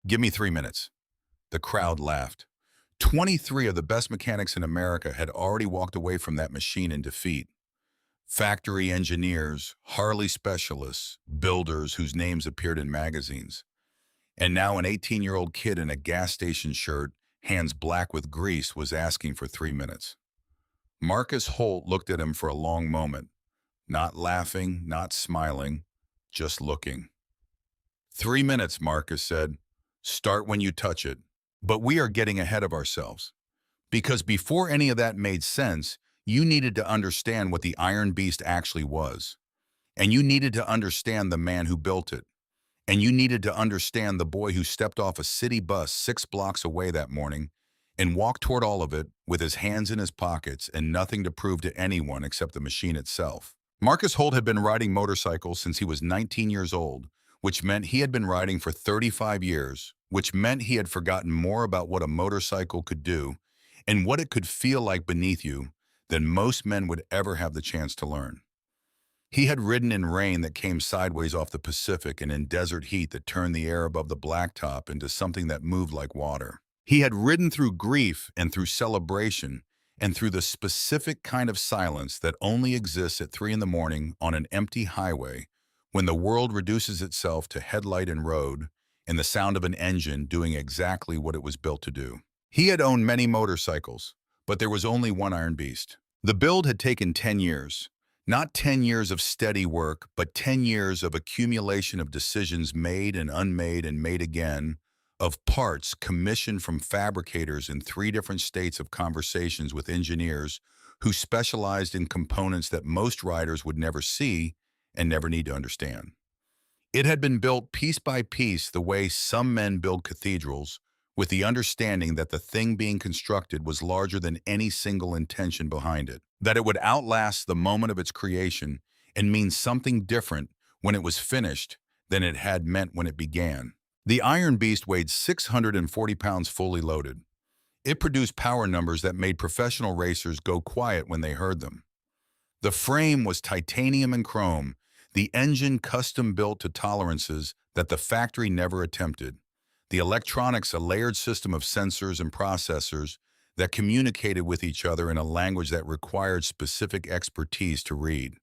Give me 3 minutes. The crowd laughed. 23 of the best mechanics in America had already walked away from that machine in defeat. Factory engineers, Harley specialists, builders whose names appeared in magazines. And now an 18-year-old kid in a gas station shirt, hands black with grease, was asking for 3 minutes. Marcus Holt looked at him for a long moment, not laughing, not smiling, just looking. 3 minutes, Marcus said. Start when you touch it. But we are getting ahead of ourselves. Because before any of that made sense, you needed to understand what the Iron Beast actually was. And you needed to understand the man who built it. And you needed to understand the boy who stepped off a city bus 6 blocks away that morning and walked toward all of it with his hands in his pockets and nothing to prove to anyone except the machine itself. Marcus Holt had been riding motorcycles since he was 19 years old, which meant he had been riding for 35 years, which meant he had forgotten more about what a motorcycle could do and what it could feel like beneath you than most men would ever have the chance to learn. He had ridden in rain that came sideways off the Pacific and in desert heat that turned the air above the blacktop into something that moved like water. He had ridden through grief and through celebration and through the specific kind of silence that only exists at 3 in the morning on an empty highway when the world reduces itself to headlight and road and the sound of an engine doing exactly what it was built to do. He had owned many motorcycles, but there was only one Iron Beast. The build had taken 10 years. Not 10 years of steady work, but 10 years of accumulation of decisions made and made again, of parts commissioned from fabricators in 3 different states, of conversations with engineers who specialized in components that most riders would never see and never need to understand. It had been built piece by piece the way some men build cathedrals, with the understanding that the thing being constructed was larger than any single intention behind it, that it would outlast the moment of its creation and mean something different when it was finished than it had meant when it began. The Iron Beast weighed 640 pounds fully loaded. It produced power numbers that made professional racers go quiet when they heard them. The frame was titanium and chrome, the engine custom-built to tolerances that the factory never attempted. The electronics a layered system of sensors and processors that communicated with each other in a language that required specific expertise to read.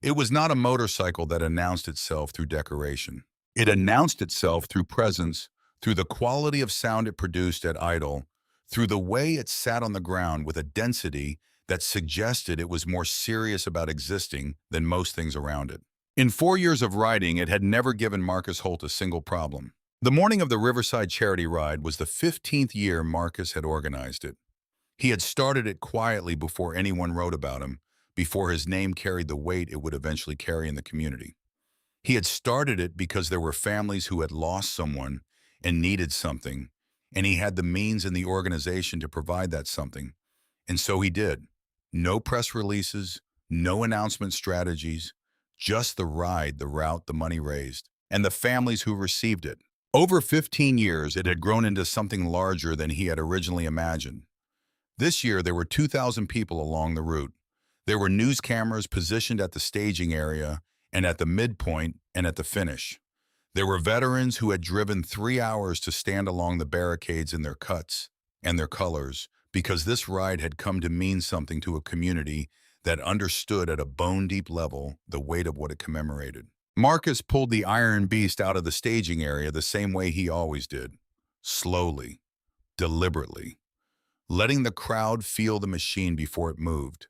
It was not a motorcycle that announced itself through decoration. It announced itself through presence, through the quality of sound it produced at idle, through the way it sat on the ground with a density that suggested it was more serious about existing than most things around it. In 4 years of riding, it had never given Marcus Holt a single problem. The morning of the Riverside Charity Ride was the 15th year Marcus had organized it. He had started it quietly before anyone wrote about him, before his name carried the weight it would eventually carry in the community. He had started it because there were families who had lost someone and needed something, and he had the means and the organization to provide that something. And so he did. No press releases, no announcement strategies, just the ride, the route, the money raised, and the families who received it. Over 15 years, it had grown into something larger than he had originally imagined. This year, there were 2,000 people along the route. There were news cameras positioned at the staging area and at the midpoint and at the finish. There were veterans who had driven 3 hours to stand along the barricades in their cuts and their colors because this ride had come to mean something to a community that understood at a bone-deep level the weight of what it commemorated. Marcus pulled the Iron Beast out of the staging area the same way he always did, slowly, deliberately, letting the crowd feel the machine before it moved,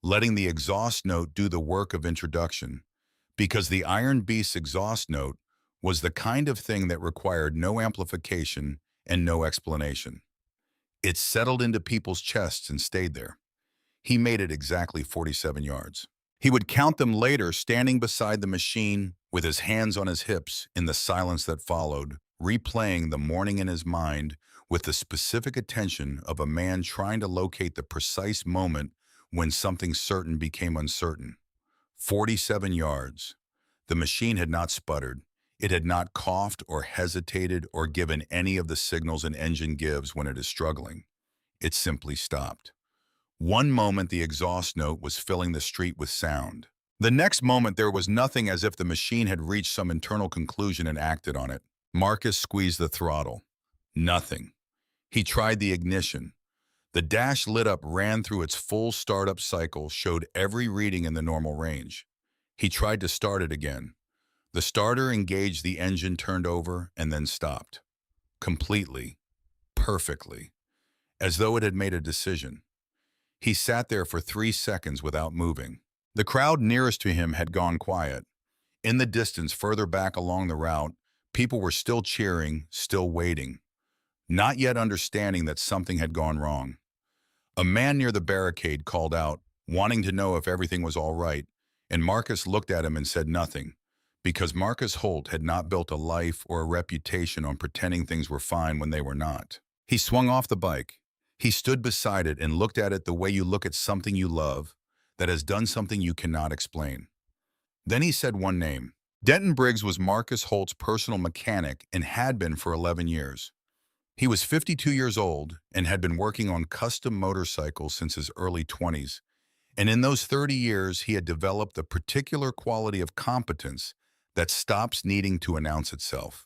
letting the exhaust note do the work of introduction, because the Iron Beast's exhaust note was the kind of thing that required no amplification and no explanation. It settled into people's chests and stayed there. He made it exactly 47 yards. He would count them later, standing beside the machine with his hands on his hips in the silence that followed, replaying the morning in his mind with the specific attention of a man trying to locate the precise moment when something certain became uncertain. 47 yards. The machine had not sputtered. It had not coughed or hesitated or given any of the signals an engine gives when it is struggling. It simply stopped. One moment the exhaust note was filling the street with sound. The next moment there was nothing, as if the machine had reached some internal conclusion and acted on it. Marcus squeezed the throttle. Nothing. He tried the ignition. The dash lit up, ran through its full startup cycle, showed every reading in the normal range. He tried to start it again. The starter engaged, the engine turned over, and then stopped. Completely. Perfectly. As though it had made a decision. He sat there for 3 seconds without moving. The crowd nearest to him had gone quiet. In the distance, further back along the route, people were still cheering, still waiting, not yet understanding that something had gone wrong. A man near the barricade called out, wanting to know if everything was all right, and Marcus looked at him and said nothing, because Marcus Holt had not built a life or a reputation on pretending things were fine when they were not. He swung off the bike. He stood beside it and looked at it the way you look at something you love that has done something you cannot explain. Then he said one name. Denton Briggs was Marcus Holt's personal mechanic and had been for 11 years. He was 52 years old and had been working on custom motorcycles since his early 20s. And in those 30 years, he had developed a particular quality of competence that stops needing to announce itself.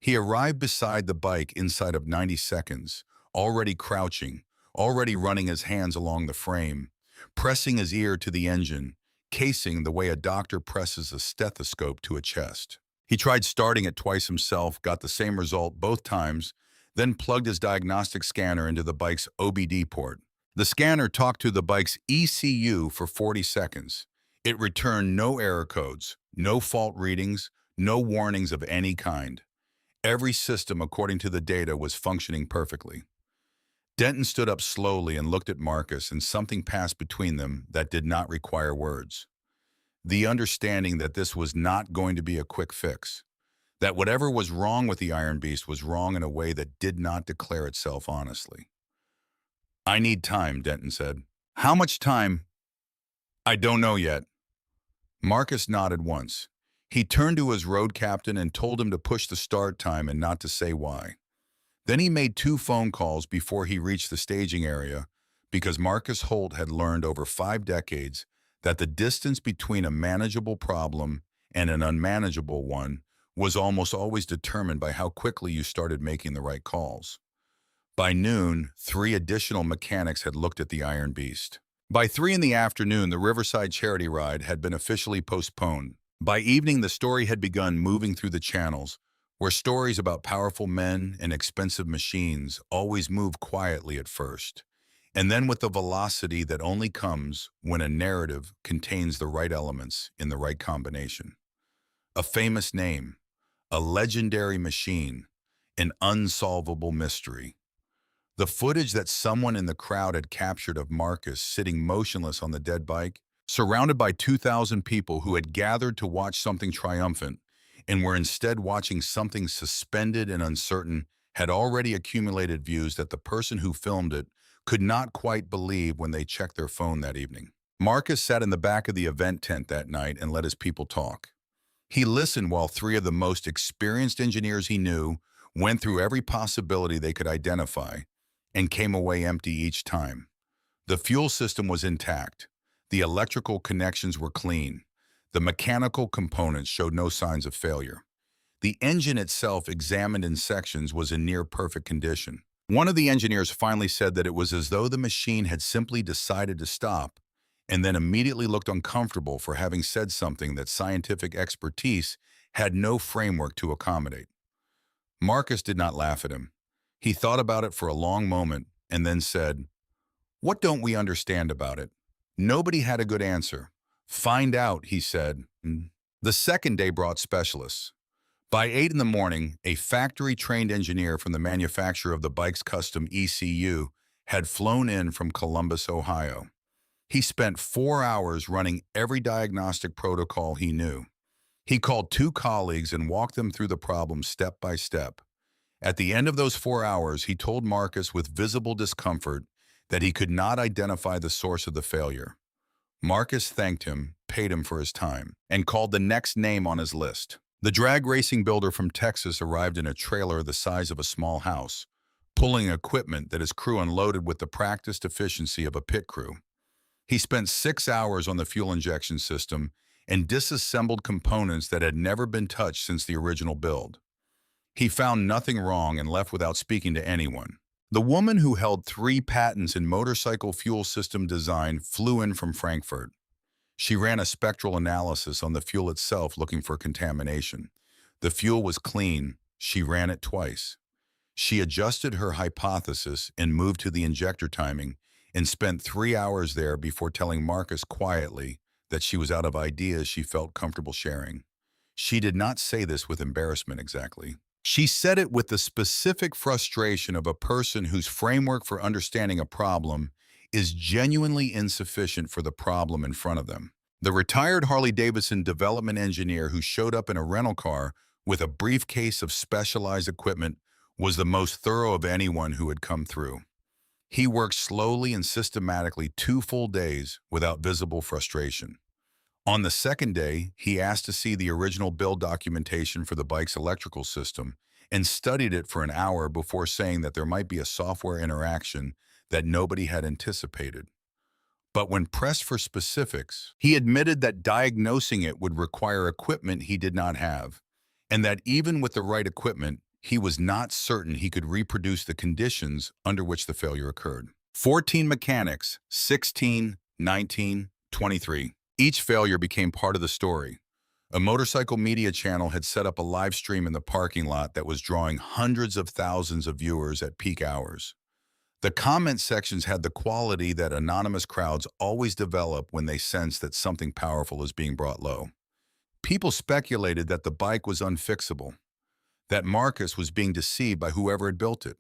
He arrived beside the bike inside of 90 seconds, already crouching, already running his hands along the frame, pressing his ear to the engine, casing the way a doctor presses a stethoscope to a chest. He tried starting it twice himself, got the same result both times, then plugged his diagnostic scanner into the bike's OBD port. The scanner talked to the bike's ECU for 40 seconds. It returned no error codes, no fault readings, no warnings of any kind. Every system, according to the data, was functioning perfectly. Denton stood up slowly and looked at Marcus, and something passed between them that did not require words. The understanding that this was not going to be a quick fix. That whatever was wrong with the Iron Beast was wrong in a way that did not declare itself honestly. "I need time," Denton said. "How much time?" "I don't know yet." Marcus nodded once. He turned to his road captain and told him to push the start time and not to say why. Then he made 2 phone calls before he reached the staging area, because Marcus Holt had learned over 5 decades that the distance between a manageable problem and an unmanageable one was almost always determined by how quickly you started making the right calls. By noon, 3 additional mechanics had looked at the Iron Beast. By 3 in the afternoon, the Riverside charity ride had been officially postponed. By evening, the story had begun moving through the channels, where stories about powerful men and expensive machines always move quietly at first, and then with the velocity that only comes when a narrative contains the right elements in the right combination. A famous name, a legendary machine, an unsolvable mystery. The footage that someone in the crowd had captured of Marcus sitting motionless on the dead bike, surrounded by 2,000 people who had gathered to watch something triumphant and were instead watching something suspended and uncertain, had already accumulated views that the person who filmed it could not quite believe when they checked their phone that evening. Marcus sat in the back of the event tent that night and let his people talk. He listened while 3 of the most experienced engineers he knew went through every possibility they could identify and came away empty each time. The fuel system was intact. The electrical connections were clean. The mechanical components showed no signs of failure. The engine itself, examined in sections, was in near-perfect condition. One of the engineers finally said that it was as though the machine had simply decided to stop and then immediately looked uncomfortable for having said something that scientific expertise had no framework to accommodate. Marcus did not laugh at him. He thought about it for a long moment and then said, "What don't we understand about it?" Nobody had a good answer. "Find out," he said. The second day brought specialists. By 8 in the morning, a factory-trained engineer from the manufacturer of the bike's custom ECU had flown in from Columbus, Ohio. He spent 4 hours running every diagnostic protocol he knew. He called 2 colleagues and walked them through the problem step by step. At the end of those 4 hours, he told Marcus with visible discomfort that he could not identify the source of the failure. Marcus thanked him, paid him for his time, and called the next name on his list. The drag racing builder from Texas arrived in a trailer the size of a small house, pulling equipment that his crew unloaded with the practiced efficiency of a pit crew. He spent 6 hours on the fuel injection system and disassembled components that had never been touched since the original build. He found nothing wrong and left without speaking to anyone. The woman who held 3 patents in motorcycle fuel system design flew in from Frankfurt. She ran a spectral analysis on the fuel itself looking for contamination. The fuel was clean. She ran it twice. She adjusted her hypothesis and moved to the injector timing and spent 3 hours there before telling Marcus quietly that she was out of ideas she felt comfortable sharing. She did not say this with embarrassment exactly. She said it with the specific frustration of a person whose framework for understanding a problem is genuinely insufficient for the problem in front of them. The retired Harley-Davidson development engineer who showed up in a rental car with a briefcase of specialized equipment was the most thorough of anyone who had come through. He worked slowly and systematically 2 full days without visible frustration. On the second day, he asked to see the original build documentation for the bike's electrical system and studied it for an hour before saying that there might be a software interaction that nobody had anticipated. But when pressed for specifics, he admitted that diagnosing it would require equipment he did not have, and that even with the right equipment, he was not certain he could reproduce the conditions under which the failure occurred. 14 mechanics, 16, 19, 23. Each failure became part of the story. A motorcycle media channel had set up a live stream in the parking lot that was drawing hundreds of thousands of viewers at peak hours. The comment sections had the quality that anonymous crowds always develop when they sense that something powerful is being brought low. People speculated that the bike was unfixable, that Marcus was being deceived by whoever had built it,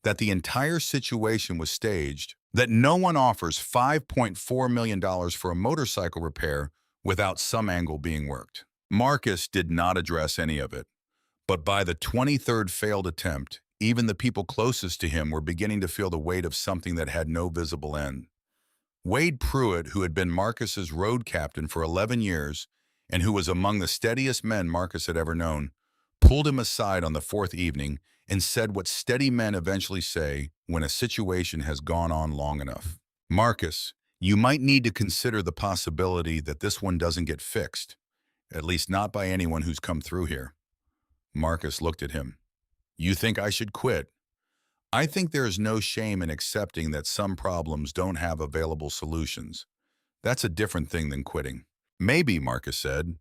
that the entire situation was staged, that no one offers $5.4 million for a motorcycle repair without some angle being worked. Marcus did not address any of it, but by the 23rd failed attempt, even the people closest to him were beginning to feel the weight of something that had no visible end. Wade Pruitt, who had been Marcus's road captain for 11 years and who was among the steadiest men Marcus had ever known, pulled him aside on the fourth evening and said what steady men eventually say when a situation has gone on long enough. Marcus, you might need to consider the possibility that this one doesn't get fixed, at least not by anyone who's come through here. Marcus looked at him. You think I should quit? I think there is no shame in accepting that some problems don't have available solutions. That's a different thing than quitting. Maybe, Marcus said.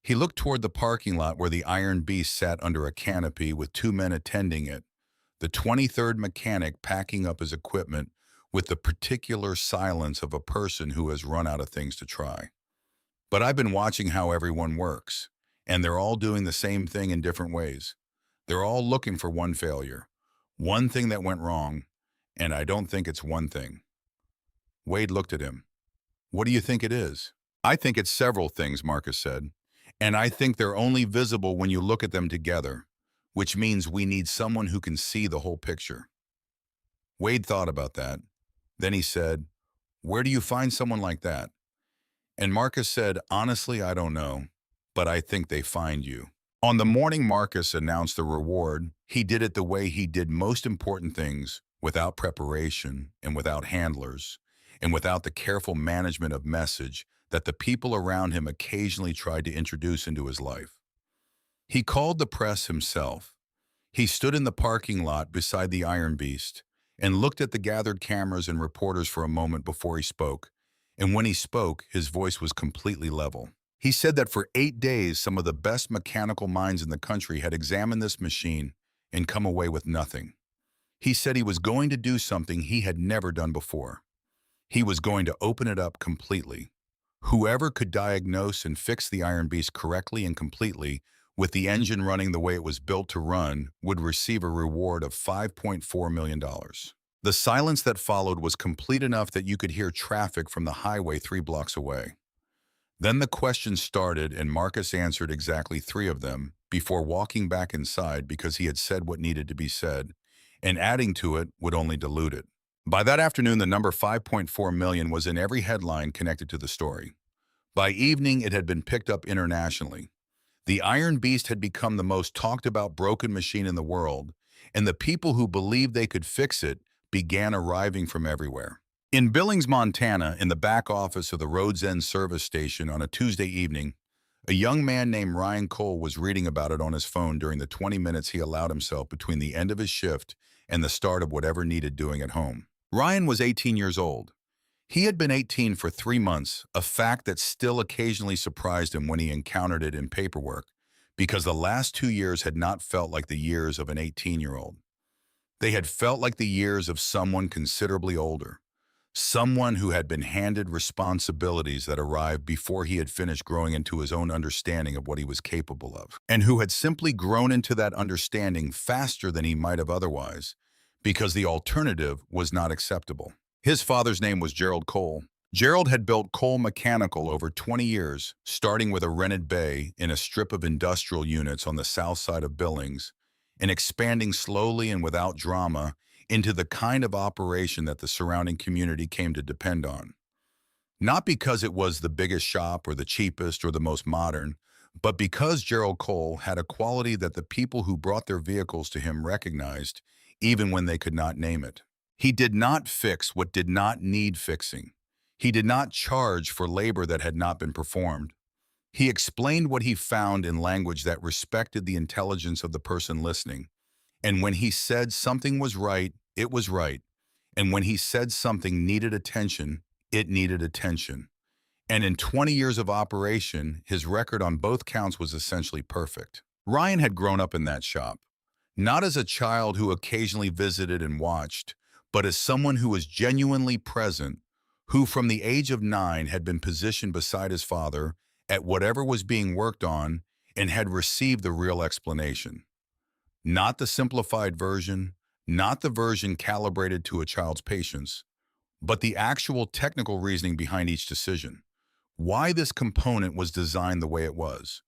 He looked toward the parking lot where the Iron Beast sat under a canopy with 2 men attending it, the 23rd mechanic packing up his equipment with the particular silence of a person who has run out of things to try. But I've been watching how everyone works, and they're all doing the same thing in different ways. They're all looking for one failure, one thing that went wrong, and I don't think it's one thing. Wade looked at him. What do you think it is? I think it's several things, Marcus said, and I think they're only visible when you look at them together, which means we need someone who can see the whole picture. Wade thought about that. Then he said, where do you find someone like that? And Marcus said, honestly, I don't know, but I think they find you. On the morning Marcus announced the reward, he did it the way he did most important things, without preparation and without handlers, and without the careful management of message that the people around him occasionally tried to introduce into his life. He called the press himself. He stood in the parking lot beside the Iron Beast and looked at the gathered cameras and reporters for a moment before he spoke, and when he spoke, his voice was completely level. He said that for 8 days, some of the best mechanical minds in the country had examined this machine and come away with nothing. He said he was going to do something he had never done before. He was going to open it up completely. Whoever could diagnose and fix the Iron Beast correctly and completely, with the engine running the way it was built to run, would receive a reward of $5.4 million. The silence that followed was complete enough that you could hear traffic from the highway 3 blocks away. Then the questions started, and Marcus answered exactly 3 of them before walking back inside because he had said what needed to be said, and adding to it would only dilute it. By that afternoon, the number 5.4 million was in every headline connected to the story. By evening, it had been picked up internationally. The Iron Beast had become the most talked about broken machine in the world, and the people who believed they could fix it began arriving from everywhere. In Billings, Montana, in the back office of the Road's End service station on a Tuesday evening, A young man named Ryan Cole was reading about it on his phone during the 20 minutes he allowed himself between the end of his shift and the start of whatever needed doing at home. Ryan was 18 years old. He had been 18 for 3 months, a fact that still occasionally surprised him when he encountered it in paperwork, because the last 2 years had not felt like the years of an 18-year-old. They had felt like the years of someone considerably older, someone who had been handed responsibilities that arrived before he had finished growing into his own understanding of what he was capable of, and who had simply grown into that understanding faster than he might have otherwise, because the alternative was not acceptable. His father's name was Gerald Cole. Gerald had built Cole Mechanical over 20 years, starting with a rented bay in a strip of industrial units on the south side of Billings, and expanding slowly and without drama into the kind of operation that the surrounding community came to depend on. Not because it was the biggest shop or the cheapest or the most modern, but because Gerald Cole had a quality that the people who brought their vehicles to him recognized, even when they could not name it. He did not fix what did not need fixing. He did not charge for labor that had not been performed. He explained what he found in language that respected the intelligence of the person listening. And when he said something was right, it was right. And when he said something needed attention, it needed attention. And in 20 years of operation, his record on both counts was essentially perfect. Ryan had grown up in that shop, not as a child who occasionally visited and watched, but as someone who was genuinely present, who from the age of 9 had been positioned beside his father at whatever was being worked on and had received the real explanation. Not the simplified version, not the version calibrated to a child's patience, but the actual technical reasoning behind each decision. Why this component was designed the way it was.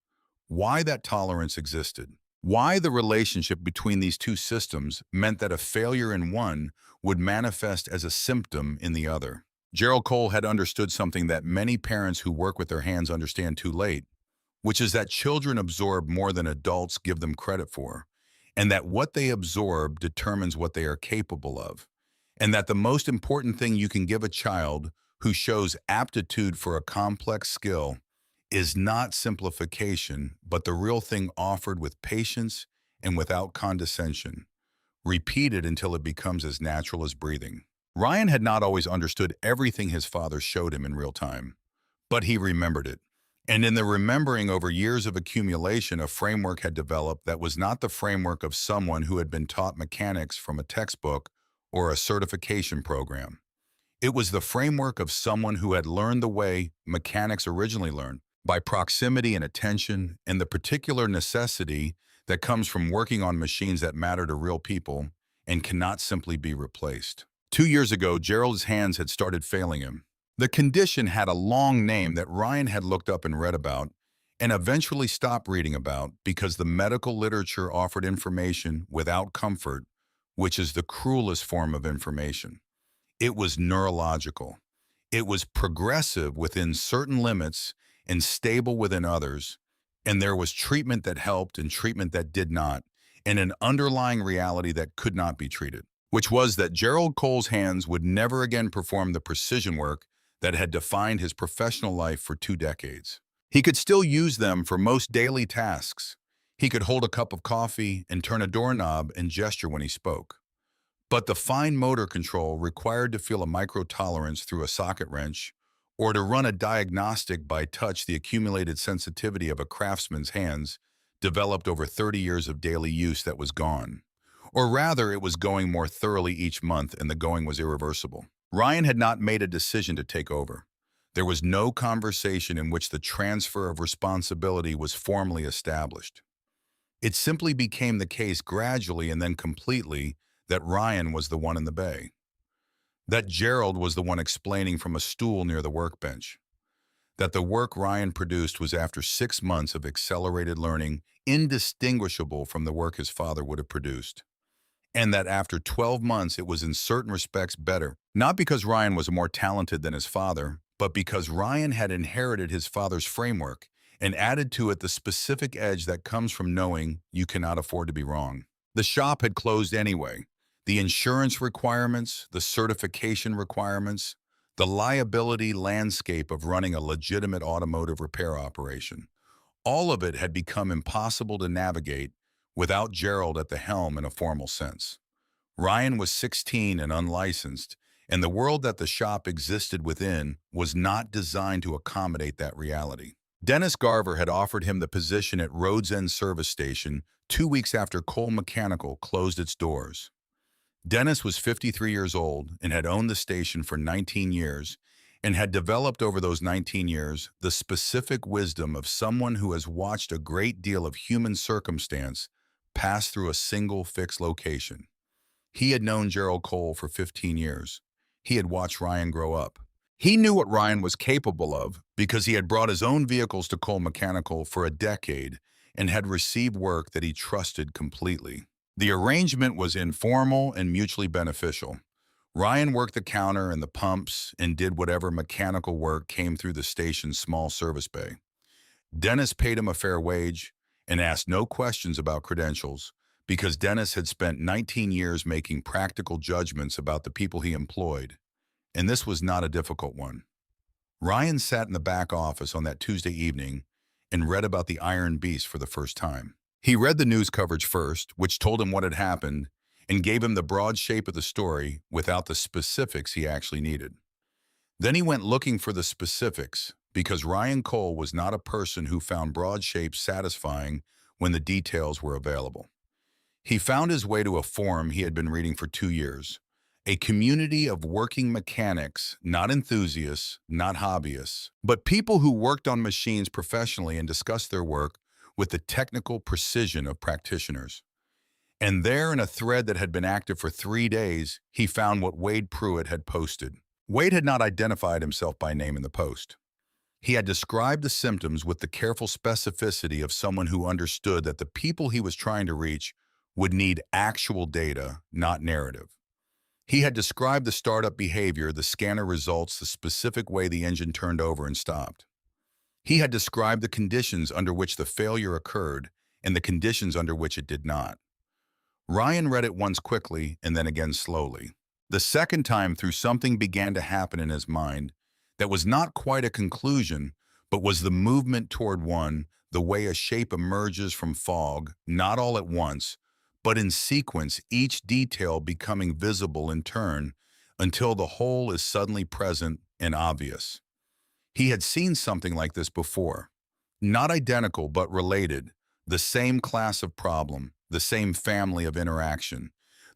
Why that tolerance existed. Why the relationship between these two systems meant that a failure in one would manifest as a symptom in the other. Gerald Cole had understood something that many parents who work with their hands understand too late, which is that children absorb more than adults give them credit for, and that what they absorb determines what they are capable of, and that the most important thing you can give a child who shows aptitude for a complex skill is not simplification, but the real thing offered with patience and without condescension, repeated until it becomes as natural as breathing. Ryan had not always understood everything his father showed him in real time, but he remembered it. And in the remembering over years of accumulation, a framework had developed that was not the framework of someone who had been taught mechanics from a textbook or a certification program. It was the framework of someone who had learned the way mechanics originally learned, by proximity and attention, and the particular necessity that comes from working on machines that matter to real people and cannot simply be replaced. 2 years ago, Gerald's hands had started failing him. The condition had a long name that Ryan had looked up and read about, and eventually stopped reading about because the medical literature offered information without comfort, which is the cruelest form of information. It was neurological. It was progressive within certain limits and stable within others, and there was treatment that helped and treatment that did not, and an underlying reality that could not be treated, which was that Gerald Cole's hands would never again perform the precision work that had defined his professional life for 2 decades. He could still use them for most daily tasks. He could hold a cup of coffee and turn a doorknob and gesture when he spoke. But the fine motor control required to feel a micro-tolerance through a socket wrench or to run a diagnostic by touch, the accumulated sensitivity of a craftsman's hands developed over 30 years of daily use that was gone. Or rather, it was going more thoroughly each month, and the going was irreversible. Ryan had not made a decision to take over. There was no conversation in which the transfer of responsibility was formally established. It simply became the case gradually and then completely that Ryan was the one in the bay, that Gerald was the one explaining from a stool near the workbench, that the work Ryan produced was after 6 months of accelerated learning indistinguishable from the work his father would have produced, and that after 12 months it was in certain respects better, not because Ryan was more talented than his father, but because Ryan had inherited his father's framework and added to it the specific edge that comes from knowing you cannot afford to be wrong. The shop had closed anyway. The insurance requirements, the certification requirements, the liability landscape of running a legitimate automotive repair operation, All of it had become impossible to navigate without Gerald at the helm in a formal sense. Ryan was 16 and unlicensed, and the world that the shop existed within was not designed to accommodate that reality. Dennis Garver had offered him the position at Rhodes End Service Station 2 weeks after Cole Mechanical closed its doors. Dennis was 53 years old and had owned the station for 19 years and had developed over those 19 years the specific wisdom of someone who has watched a great deal of human circumstance pass through a single fixed location. He had known Gerald Cole for 15 years. He had watched Ryan grow up. He knew what Ryan was capable of because he had brought his own vehicles to Cole Mechanical for a decade and had received work that he trusted completely. The arrangement was informal and mutually beneficial. Ryan worked the counter and the pumps and did whatever mechanical work came through the station's small service bay. Dennis paid him a fair wage and asked no questions about credentials because Dennis had spent 19 years making practical judgments about the people he employed, and this was not a difficult one. Ryan sat in the back office on that Tuesday evening and read about the Iron Beast for the first time. He read the news coverage first, which told him what had happened, and gave him the broad shape of the story without the specifics he actually needed. Then he went looking for the specifics because Ryan Cole was not a person who found broad shapes satisfying when the details were available. He found his way to a forum he had been reading for 2 years, a community of working mechanics, not enthusiasts, not hobbyists, but people who worked on machines professionally and discussed their work with the technical precision of practitioners. And there, in a thread that had been active for 3 days, he found what Wade Pruitt had posted. Wade had not identified himself by name in the post. He had described the symptoms with the careful specificity of someone who understood that the people he was trying to reach would need actual data, not narrative. He had described the startup behavior, the scanner results, the specific way the engine turned over and stopped. He had described the conditions under which the failure occurred and the conditions under which it did not. Ryan read it once quickly and then again slowly. The second time through, something began to happen in his mind that was not quite a conclusion, but was the movement toward one, the way a shape emerges from fog, not all at once, but in sequence, each detail becoming visible in turn until the whole is suddenly present and obvious. He had seen something like this before. Not identical, but related. The same class of problem, the same family of interaction.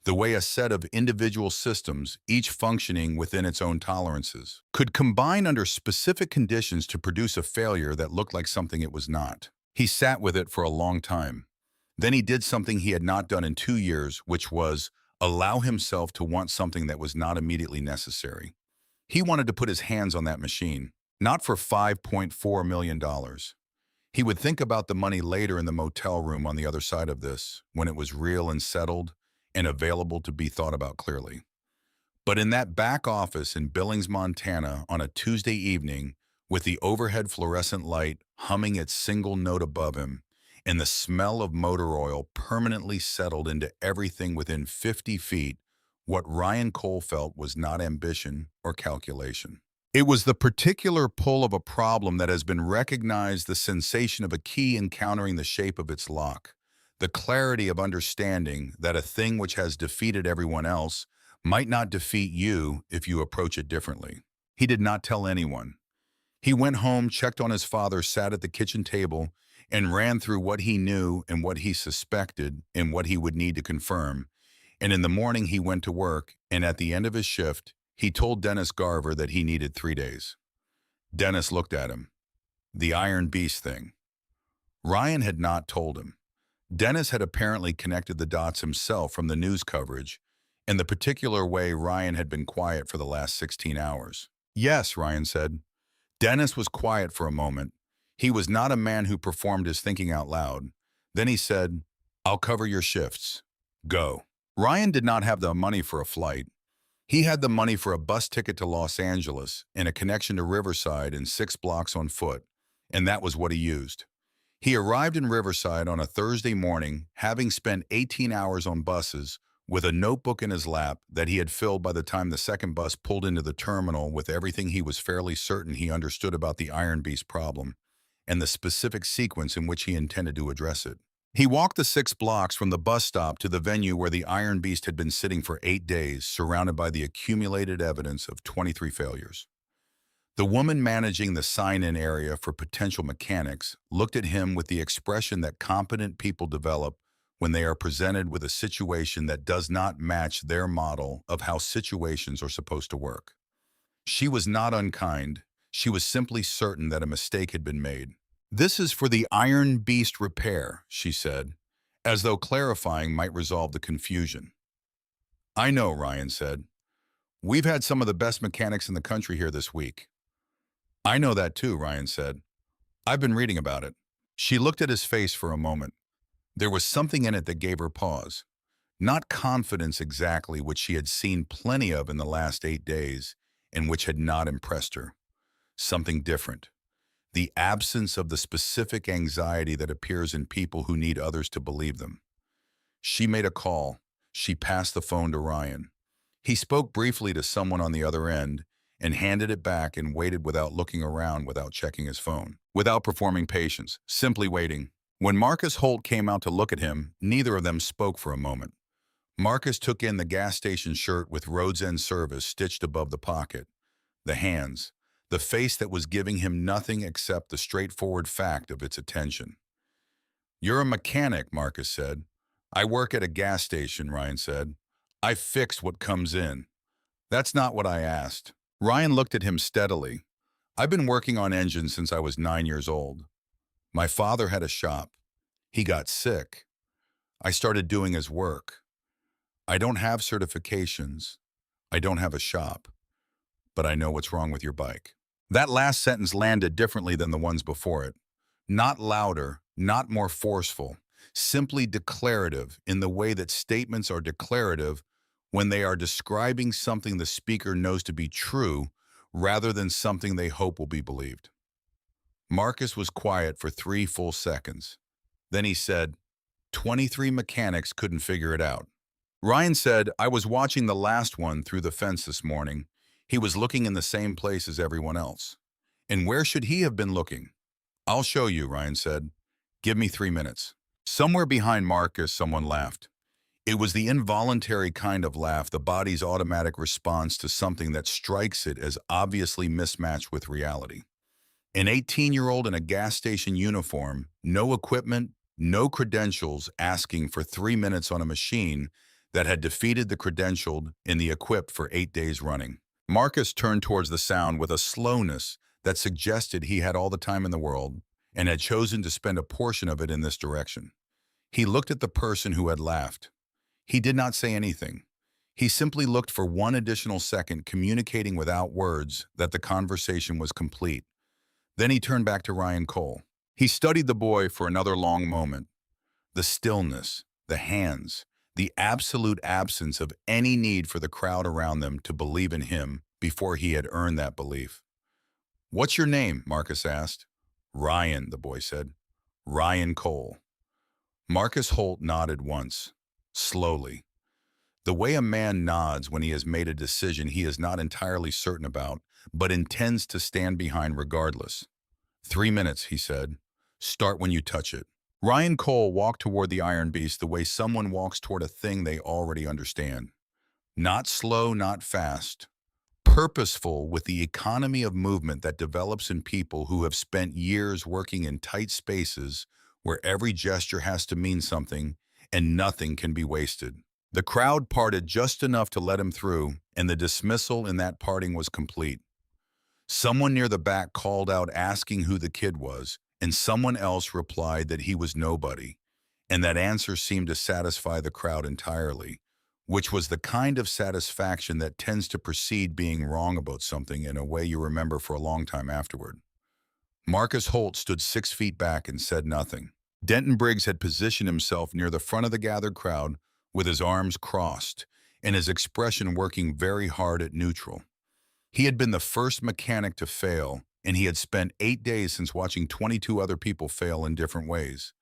The way a set of individual systems, each functioning within its own tolerances, could combine under specific conditions to produce a failure that looked like something it was not. He sat with it for a long time. Then he did something he had not done in 2 years, which was allow himself to want something that was not immediately necessary. He wanted to put his hands on that machine, not for $5.4 million. He would think about the money later in the motel room on the other side of this, when it was real and settled and available to be thought about clearly. But in that back office in Billings, Montana, on a Tuesday evening, with the overhead fluorescent light humming its single note above him, and the smell of motor oil permanently settled into everything within 50 feet, what Ryan Cole felt was not ambition or calculation. It was the particular pull of a problem that has been recognized, the sensation of a key encountering the shape of its lock, the clarity of understanding that a thing which has defeated everyone else might not defeat you if you approach it differently. He did not tell anyone. He went home, checked on his father, sat at the kitchen table, and ran through what he knew and what he suspected and what he would need to confirm. And in the morning he went to work, and at the end of his shift, he told Dennis Garver that he needed 3 days. Dennis looked at him. The Iron Beast thing. Ryan had not told him. Dennis had apparently connected the dots himself from the news coverage and the particular way Ryan had been quiet for the last 16 hours. Yes, Ryan said. Dennis was quiet for a moment. He was not a man who performed his thinking out loud. Then he said, I'll cover your shifts. Go. Ryan did not have the money for a flight. He had the money for a bus ticket to Los Angeles and a connection to Riverside and 6 blocks on foot, and that was what he used. He arrived in Riverside on a Thursday morning, having spent 18 hours on buses, with a notebook in his lap that he had filled by the time the second bus pulled into the terminal with everything he was fairly certain he understood about the Iron Beast problem, and the specific sequence in which he intended to address it. He walked the 6 blocks from the bus stop to the venue where the Iron Beast had been sitting for 8 days, surrounded by the accumulated evidence of 23 failures. The woman managing the sign-in area for potential mechanics looked at him with the expression that competent people develop when they are presented with a situation that does not match their model of how situations are supposed to work. She was not unkind. She was simply certain that a mistake had been made. "This is for the Iron Beast repair," she said, as though clarifying might resolve the confusion. "I know," Ryan said. "We've had some of the best mechanics in the country here this week." "I know that too," Ryan said. "I've been reading about it." She looked at his face for a moment. There was something in it that gave her pause. Not confidence exactly, which she had seen plenty of in the last 8 days, and which had not impressed her. Something different. The absence of the specific anxiety that appears in people who need others to believe them. She made a call. She passed the phone to Ryan. He spoke briefly to someone on the other end and handed it back and waited without looking around, without checking his phone, without performing patience, simply waiting. When Marcus Holt came out to look at him, neither of them spoke for a moment. Marcus took in the gas station shirt with Road's End Service stitched above the pocket, the hands, the face that was giving him nothing except the straightforward fact of its attention. "You're a mechanic," Marcus said. "I work at a gas station," Ryan said. "I fix what comes in." "That's not what I asked." Ryan looked at him steadily. "I've been working on engines since I was 9 years old. My father had a shop. He got sick. I started doing his work. I don't have certifications. I don't have a shop. But I know what's wrong with your bike." That last sentence landed differently than the ones before it. Not louder, not more forceful, simply declarative in the way that statements are declarative when they are describing something the speaker knows to be true rather than something they hope will be believed. Marcus was quiet for 3 full seconds. Then he said, 23 mechanics couldn't figure it out. Ryan said, "I was watching the last one through the fence this morning. He was looking in the same place as everyone else. And where should he have been looking?" "I'll show you," Ryan said. "Give me 3 minutes." Somewhere behind Marcus, someone laughed. It was the involuntary kind of laugh, the body's automatic response to something that strikes it as obviously mismatched with reality. An 18-year-old in a gas station uniform, no equipment, no credentials, asking for 3 minutes on a machine that had defeated the credentialed and the equipped for 8 days running. Marcus turned towards the sound with a slowness that suggested he had all the time in the world and had chosen to spend a portion of it in this direction. He looked at the person who had laughed. He did not say anything. He simply looked for one additional second, communicating without words that the conversation was complete. Then he turned back to Ryan Cole. He studied the boy for another long moment. The stillness, the hands, the absolute absence of any need for the crowd around them to believe in him before he had earned that belief. "What's your name?" Marcus asked. "Ryan," the boy said. "Ryan Cole." Marcus Holt nodded once, slowly. The way a man nods when he has made a decision he is not entirely certain about, but intends to stand behind regardless. 3 minutes, he said. "Start when you touch it." Ryan Cole walked toward the Iron Beast the way someone walks toward a thing they already understand. Not slow, not fast. Purposeful, with the economy of movement that develops in people who have spent years working in tight spaces where every gesture has to mean something and nothing can be wasted. The crowd parted just enough to let him through, and the dismissal in that parting was complete. Someone near the back called out asking who the kid was, and someone else replied that he was nobody, and that answer seemed to satisfy the crowd entirely, which was the kind of satisfaction that tends to precede being wrong about something in a way you remember for a long time afterward. Marcus Holt stood 6 feet back and said nothing. Denton Briggs had positioned himself near the front of the gathered crowd with his arms crossed and his expression working very hard at neutral. He had been the first mechanic to fail, and he had spent 8 days since watching 22 other people fail in different ways.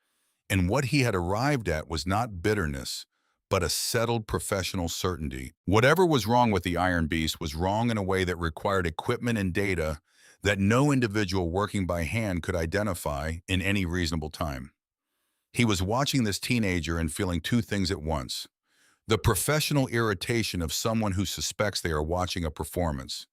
And what he had arrived at was not bitterness, but a settled professional certainty. Whatever was wrong with the Iron Beast was wrong in a way that required equipment and data that no individual working by hand could identify in any reasonable time. He was watching this teenager and feeling two things at once: the professional irritation of someone who suspects they are watching a performance,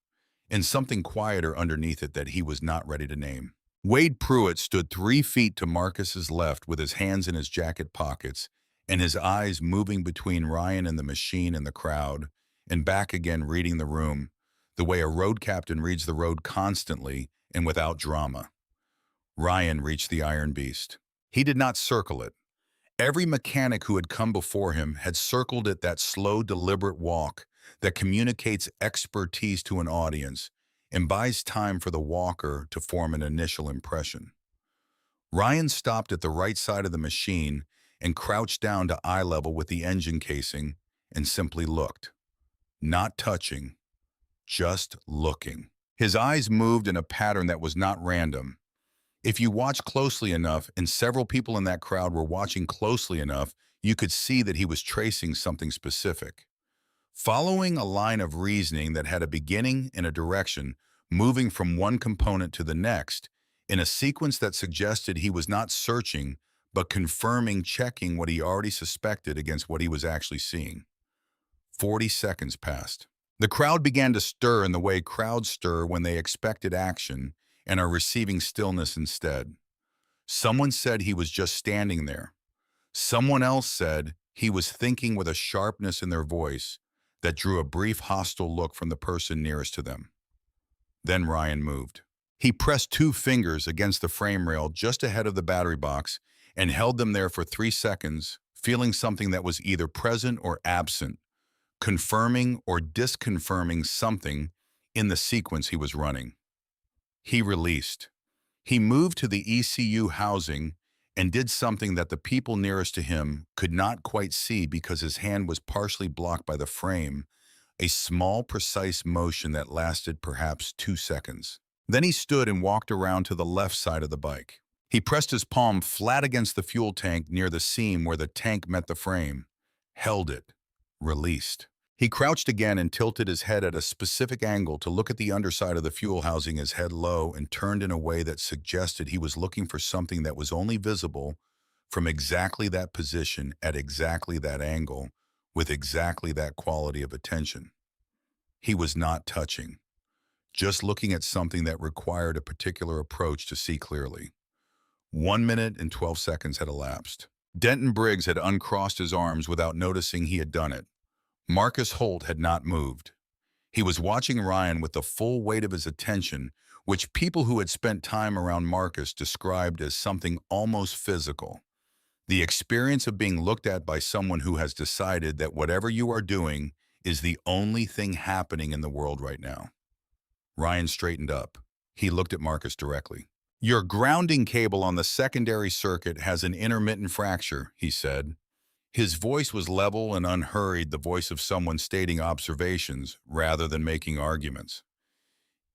and something quieter underneath it that he was not ready to name. Wade Pruitt stood 3 feet to Marcus's left with his hands in his jacket pockets and his eyes moving between Ryan and the machine and the crowd, and back again, reading the room, the way a road captain reads the road, constantly and without drama. Ryan reached the Iron Beast. He did not circle it. Every mechanic who had come before him had circled it, that slow, deliberate walk that communicates expertise to an audience and buys time for the walker to form an initial impression. Ryan stopped at the right side of the machine and crouched down to eye level with the engine casing and simply looked. Not touching, just looking. His eyes moved in a pattern that was not random. If you watched closely enough, and several people in that crowd were watching closely enough, you could see that he was tracing something specific. Following a line of reasoning that had a beginning and a direction, moving from one component to the next, in a sequence that suggested he was not searching, but confirming, checking what he already suspected against what he was actually seeing. 40 seconds passed. The crowd began to stir in the way crowds stir when they expected action and are receiving stillness instead. Someone said he was just standing there. Someone else said he was thinking, with a sharpness in their voice that drew a brief hostile look from the person nearest to them. Then Ryan moved. He pressed 2 fingers against the frame rail just ahead of the battery box and held them there for 3 seconds, feeling something that was either present or absent, confirming or disconfirming something in the sequence he was running. He released. He moved to the ECU housing and did something that the people nearest to him could not quite see because his hand was partially blocked by the frame, a small, precise motion that lasted perhaps 2 seconds. Then he stood and walked around to the left side of the bike. He pressed his palm flat against the fuel tank near the seam where the tank met the frame, held it, released. He crouched again and tilted his head at a specific angle to look at the underside of the fuel housing, his head low, and turned in a way that suggested he was looking for something that was only visible from exactly that position, at exactly that angle, with exactly that quality of attention. He was not touching, just looking at something that required a particular approach to see clearly. 1 minute and 12 seconds had elapsed. Denton Briggs had uncrossed his arms without noticing he had done it. Marcus Holt had not moved. He was watching Ryan with the full weight of his attention, which people who had spent time around Marcus described as something almost physical. The experience of being looked at by someone who has decided that whatever you are doing is the only thing happening in the world right now. Ryan straightened up. He looked at Marcus directly. "Your grounding cable on the secondary circuit has an intermittent fracture," he said. His voice was level and unhurried, the voice of someone stating observations rather than making arguments.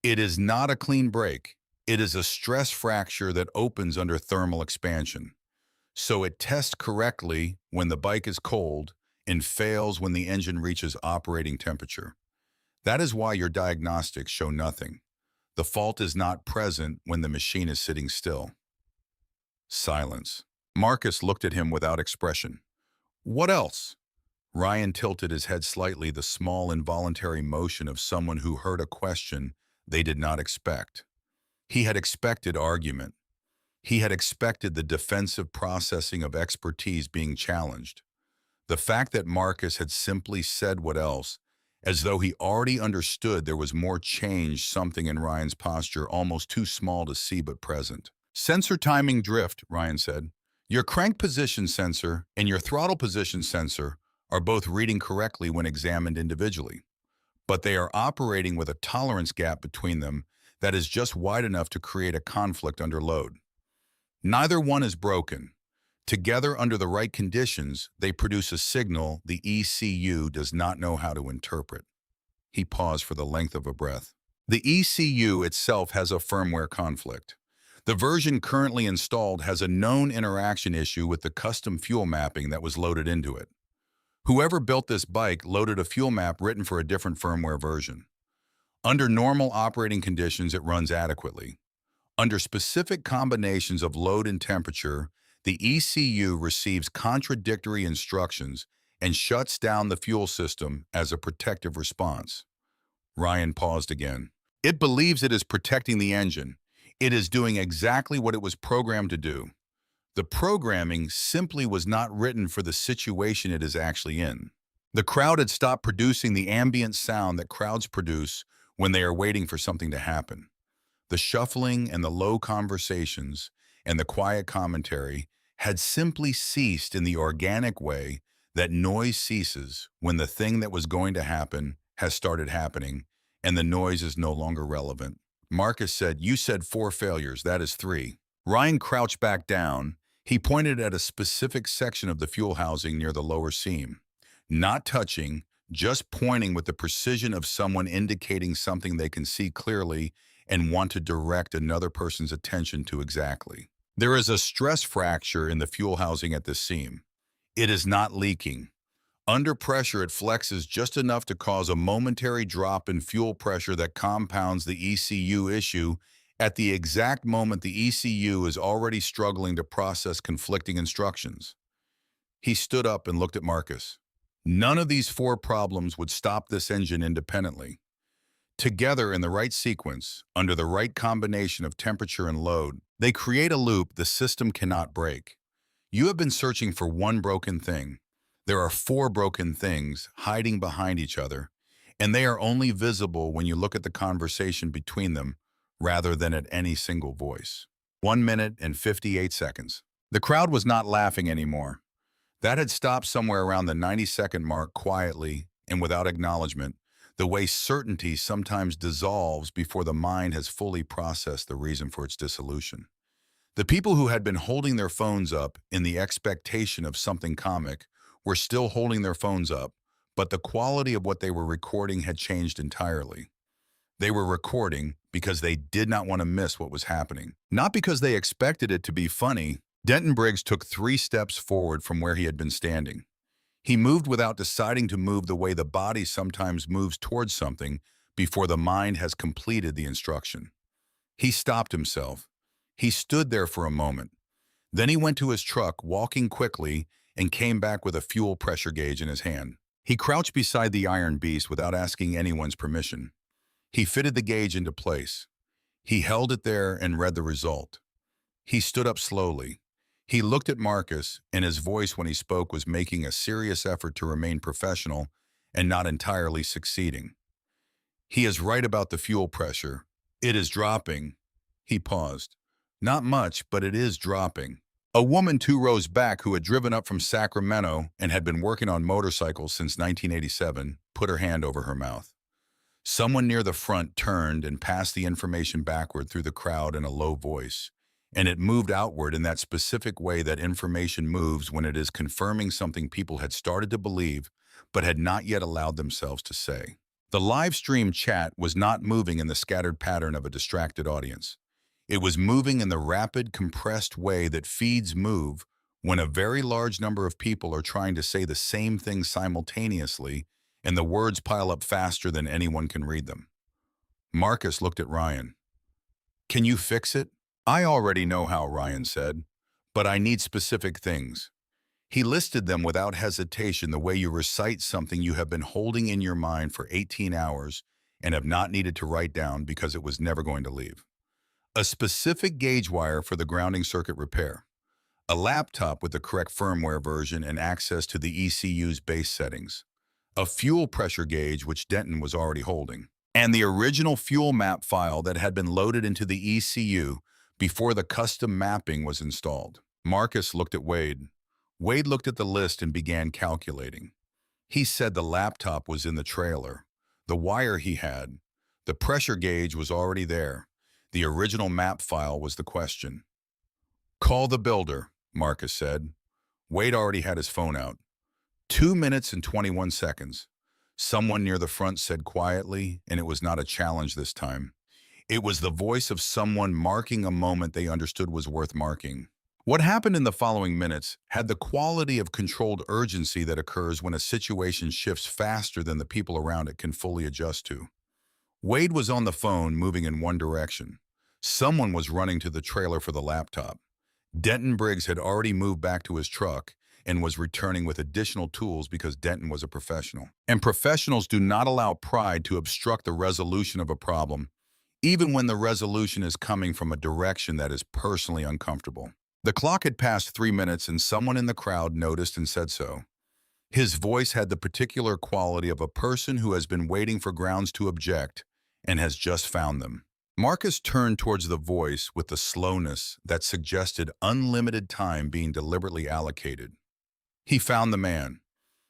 "It is not a clean break. It is a stress fracture that opens under thermal expansion. So it tests correctly when the bike is cold and fails when the engine reaches operating temperature. That is why your diagnostics show nothing. The fault is not present when the machine is sitting still." Silence. Marcus looked at him without expression. "What else?" Ryan tilted his head slightly, the small involuntary motion of someone who heard a question they did not expect. He had expected argument. He had expected the defensive processing of expertise being challenged. The fact that Marcus had simply said "what else," as though he already understood there was more, changed something in Ryan's posture, almost too small to see but present. "Sensor timing drift," Ryan said. "Your crank position sensor and your throttle position sensor are both reading correctly when examined individually, but they are operating with a tolerance gap between them that is just wide enough to create a conflict under load. Neither one is broken. Together, under the right conditions, they produce a signal the ECU does not know how to interpret." He paused for the length of a breath. "The ECU itself has a firmware conflict. The version currently installed has a known interaction issue with the custom fuel mapping that was loaded into it. Whoever built this bike loaded a fuel map written for a different firmware version. Under normal operating conditions, it runs adequately. Under specific combinations of load and temperature, the ECU receives contradictory instructions and shuts down the fuel system as a protective response. Ryan paused again. It believes it is protecting the engine. It is doing exactly what it was programmed to do. The programming simply was not written for the situation it is actually in. The crowd had stopped producing the ambient sound that crowds produce when they are waiting for something to happen. The shuffling and the low conversations and the quiet commentary had simply ceased in the organic way that noise ceases when the thing that was going to happen has started happening and the noise is no longer relevant. Marcus said, "You said 4 failures, that is 3." Ryan crouched back down. He pointed at a specific section of the fuel housing near the lower seam. Not touching, just pointing with the precision of someone indicating something they can see clearly and want to direct another person's attention to exactly. There is a stress fracture in the fuel housing at this seam. It is not leaking. Under pressure, it flexes just enough to cause a momentary drop in fuel pressure that compounds the ECU issue at the exact moment the ECU is already struggling to process conflicting instructions. He stood up and looked at Marcus. None of these 4 problems would stop this engine independently. Together in the right sequence, under the right combination of temperature and load, they create a loop the system cannot break. You have been searching for one broken thing. There are 4 broken things hiding behind each other, and they are only visible when you look at the conversation between them rather than at any single voice. 1 minute and 58 seconds. The crowd was not laughing anymore. That had stopped somewhere around the 90-second mark quietly and without acknowledgement, the way certainty sometimes dissolves before the mind has fully processed the reason for its dissolution. The people who had been holding their phones up in the expectation of something comic were still holding their phones up, but the quality of what they were recording had changed entirely. They were recording because they did not want to miss what was happening, not because they expected it to be funny. Denton Briggs took 3 steps forward from where he had been standing. He moved without deciding to move the way the body sometimes moves towards something before the mind has completed the instruction. He stopped himself. He stood there for a moment. Then he went to his truck, walking quickly, and came back with a fuel pressure gauge in his hand. He crouched beside the iron beast without asking anyone's permission. He fitted the gauge into place. He held it there and read the result. He stood up slowly. He looked at Marcus, and his voice when he spoke was making a serious effort to remain professional and not entirely succeeding. He is right about the fuel pressure. It is dropping. He paused. Not much, but it is dropping. A woman 2 rows back who had driven up from Sacramento and had been working on motorcycles since 1987 put her hand over her mouth. Someone near the front turned and passed the information backward through the crowd in a low voice, and it moved outward in that specific way that information moves when it is confirming something people had started to believe but had not yet allowed themselves to say. The live stream chat was not moving in the scattered pattern of a distracted audience. It was moving in the rapid, compressed way that feeds move when a very large number of people are trying to say the same thing simultaneously and the words pile up faster than anyone can read them. Marcus looked at Ryan. "Can you fix it?" "I already know how," Ryan said, "but I need specific things." He listed them without hesitation, the way you recite something you have been holding in your mind for 18 hours and have not needed to write down because it was never going to leave. A specific gauge wire for the grounding circuit repair. A laptop with the correct firmware version and access to the ECU's base settings. A fuel pressure gauge which Denton was already holding. And the original fuel map file that had been loaded into the ECU before the custom mapping was installed. Marcus looked at Wade. Wade looked at the list and began calculating. He said the laptop was in the trailer. The wire he had. The pressure gauge was already there. The original map file was the question. "Call the builder," Marcus said. Wade already had his phone out. 2 minutes and 21 seconds. Someone near the front said quietly, and it was not a challenge this time. It was the voice of someone marking a moment they understood was worth marking. What happened in the following minutes had the quality of controlled urgency that occurs when a situation shifts faster than the people around it can fully adjust to. Wade was on the phone, moving in one direction. Someone was running to the trailer for the laptop. Denton Briggs had already moved back to his truck and was returning with additional tools because Denton was a professional. And professionals do not allow pride to obstruct the resolution of a problem, even when the resolution is coming from a direction that is personally uncomfortable. The clock had passed 3 minutes and someone in the crowd noticed and said so. His voice had the particular quality of a person who has been waiting for grounds to object and has just found them. Marcus turned towards the voice with the slowness that suggested unlimited time being deliberately allocated. He found the man.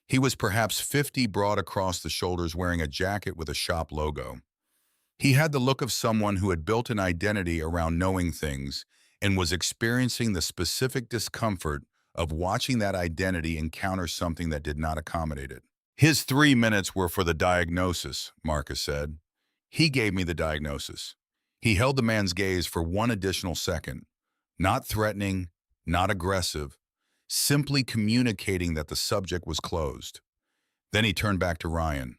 He was perhaps 50, broad across the shoulders, wearing a jacket with a shop logo. He had the look of someone who had built an identity around knowing things and was experiencing the specific discomfort of watching that identity encounter something that did not accommodate it. His 3 minutes were for the diagnosis, Marcus said. He gave me the diagnosis. He held the man's gaze for one additional second, not threatening, not aggressive, simply communicating that the subject was closed. Then he turned back to Ryan.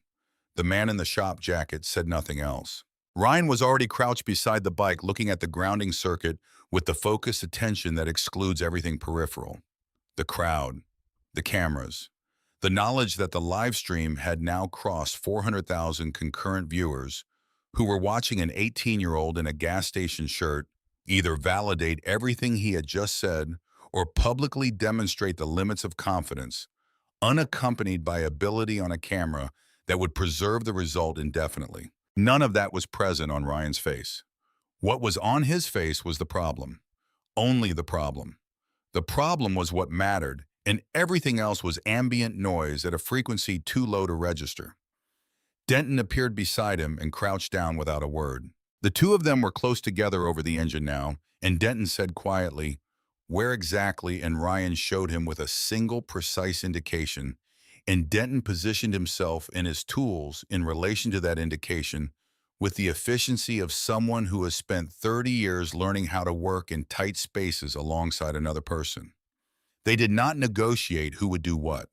The man in the shop jacket said nothing else. Ryan was already crouched beside the bike, looking at the grounding circuit with the focused attention that excludes everything peripheral. The crowd, the cameras, the knowledge that the live stream had now crossed 400,000 concurrent viewers who were watching an 18-year-old in a gas station shirt either validate everything he had just said or publicly demonstrate the limits of confidence, unaccompanied by ability on a camera that would preserve the result indefinitely. None of that was present on Ryan's face. What was on his face was the problem. Only the problem. The problem was what mattered, and everything else was ambient noise at a frequency too low to register. Denton appeared beside him and crouched down without a word. The two of them were close together over the engine now, and Denton said quietly, "Where exactly?" and Ryan showed him with a single precise indication, and Denton positioned himself and his tools in relation to that indication with the efficiency of someone who has spent 30 years learning how to work in tight spaces alongside another person. They did not negotiate who would do what.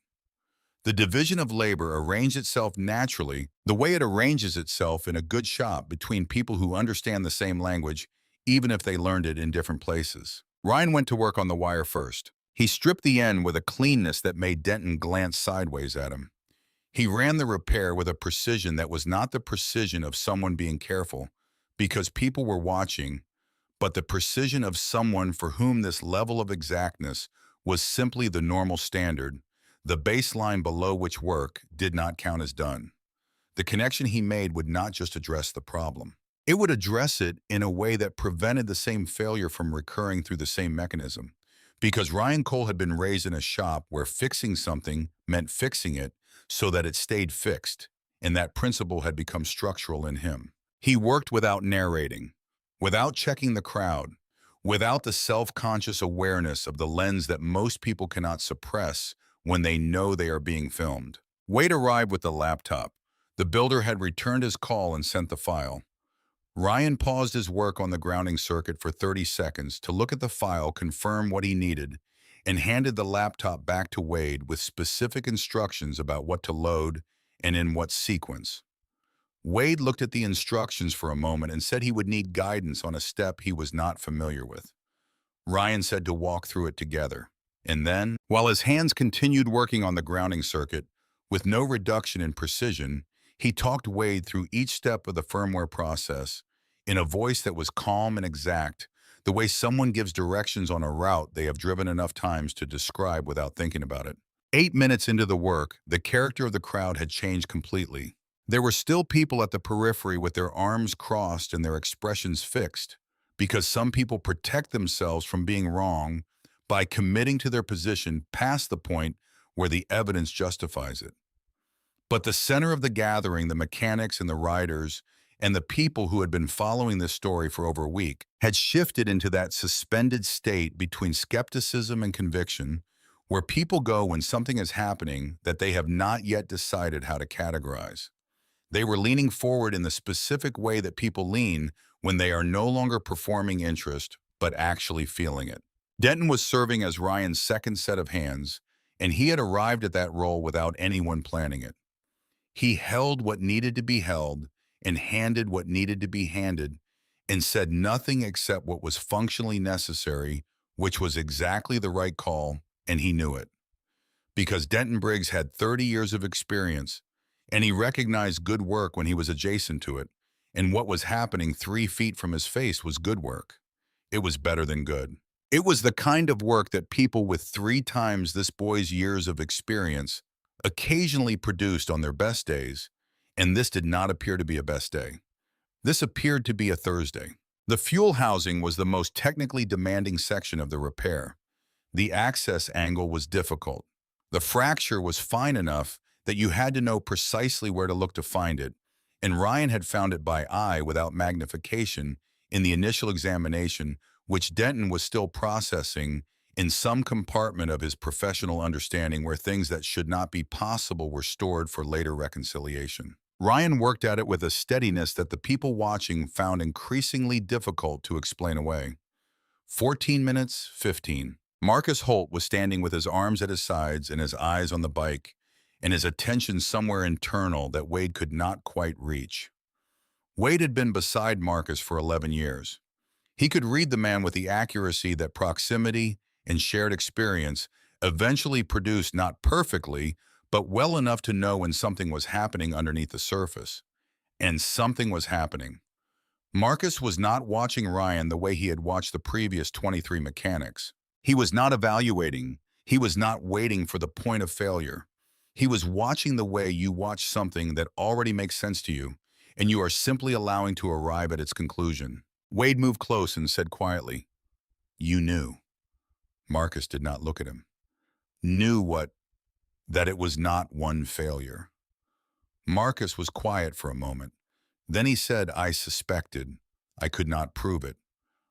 The division of labor arranged itself naturally, the way it arranges itself in a good shop between people who understand the same language, even if they learned it in different places. Ryan went to work on the wire first. He stripped the end with a cleanness that made Denton glance sideways at him. He ran the repair with a precision that was not the precision of someone being careful, because people were watching, but the precision of someone for whom this level of exactness was simply the normal standard, the baseline below which work did not count as done. The connection he made would not just address the problem. It would address it in a way that prevented the same failure from recurring through the same mechanism. Because Ryan Cole had been raised in a shop where fixing something meant fixing it so that it stayed fixed, and that principle had become structural in him. He worked without narrating, without checking the crowd, without the self-conscious awareness of the lens that most people cannot suppress when they know they are being filmed. Wade arrived with the laptop. The builder had returned his call and sent the file. Ryan paused his work on the grounding circuit for 30 seconds to look at the file, confirm what he needed, and handed the laptop back to Wade with specific instructions about what to load and in what sequence. Wade looked at the instructions for a moment and said he would need guidance on a step he was not familiar with. Ryan said to walk through it together. And then, while his hands continued working on the grounding circuit, with no reduction in precision, he talked Wade through each step of the firmware process in a voice that was calm and exact, the way someone gives directions on a route they have driven enough times to describe without thinking about it. 8 minutes into the work, the character of the crowd had changed completely. There were still people at the periphery with their arms crossed and their expressions fixed, because some people protect themselves from being wrong by committing to their position past the point where the evidence justifies it. But the center of the gathering, the mechanics and the riders, and the people who had been following this story for over a week, had shifted into that suspended state between skepticism and conviction, where people go when something is happening that they have not yet decided how to categorize. They were leaning forward in the specific way that people lean when they are no longer performing interest, but actually feeling it. Denton was serving as Ryan's second set of hands, and he had arrived at that role without anyone planning it. He held what needed to be held, and handed what needed to be handed and said nothing except what was functionally necessary, which was exactly the right call, and he knew it. Because Denton Briggs had 30 years of experience, and he recognized good work when he was adjacent to it, and what was happening 3 feet from his face was good work. It was better than good. It was the kind of work that people with 3 times this boy's years of experience occasionally produced on their best days, and this did not appear to be a best day. This appeared to be a Thursday. The fuel housing was the most technically demanding section of the repair. The access angle was difficult. The fracture was fine enough that you had to know precisely where to look to find it, and Ryan had found it by eye without magnification in the initial examination, which Denton was still processing in some compartment of his professional understanding where things that should not be possible were stored for later reconciliation. Ryan worked at it with a steadiness that the people watching found increasingly difficult to explain away. 14 minutes, 15. Marcus Holt was standing with his arms at his sides and his eyes on the bike, and his attention somewhere internal that Wade could not quite reach. Wade had been beside Marcus for 11 years. He could read the man with the accuracy that proximity and shared experience eventually produced, not perfectly, but well enough to know when something was happening underneath the surface. And something was happening. Marcus was not watching Ryan the way he had watched the previous 23 mechanics. He was not evaluating. He was not waiting for the point of failure. He was watching the way you watch something that already makes sense to you, and you are simply allowing to arrive at its conclusion. Wade moved close and said quietly, "You knew." Marcus did not look at him. Knew what? That it was not one failure. Marcus was quiet for a moment. Then he said, "I suspected. I could not prove it.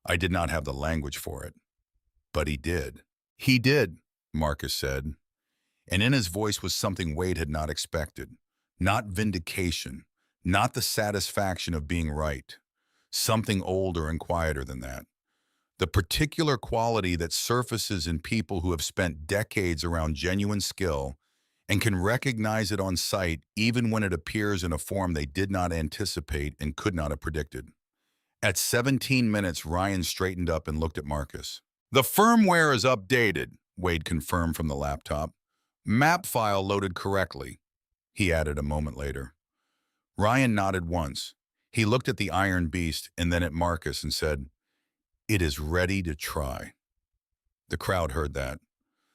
I did not have the language for it." But he did. "He did," Marcus said. And in his voice was something Wade had not expected. Not vindication. Not the satisfaction of being right. Something older and quieter than that. The particular quality that surfaces in people who have spent decades around genuine skill and can recognize it on sight even when it appears in a form they did not anticipate and could not have predicted. At 17 minutes, Ryan straightened up and looked at Marcus. "The firmware is updated," Wade confirmed from the laptop. "Map file loaded correctly," he added a moment later. Ryan nodded once. He looked at the Iron Beast and then at Marcus and said, "It is ready to try." The crowd heard that.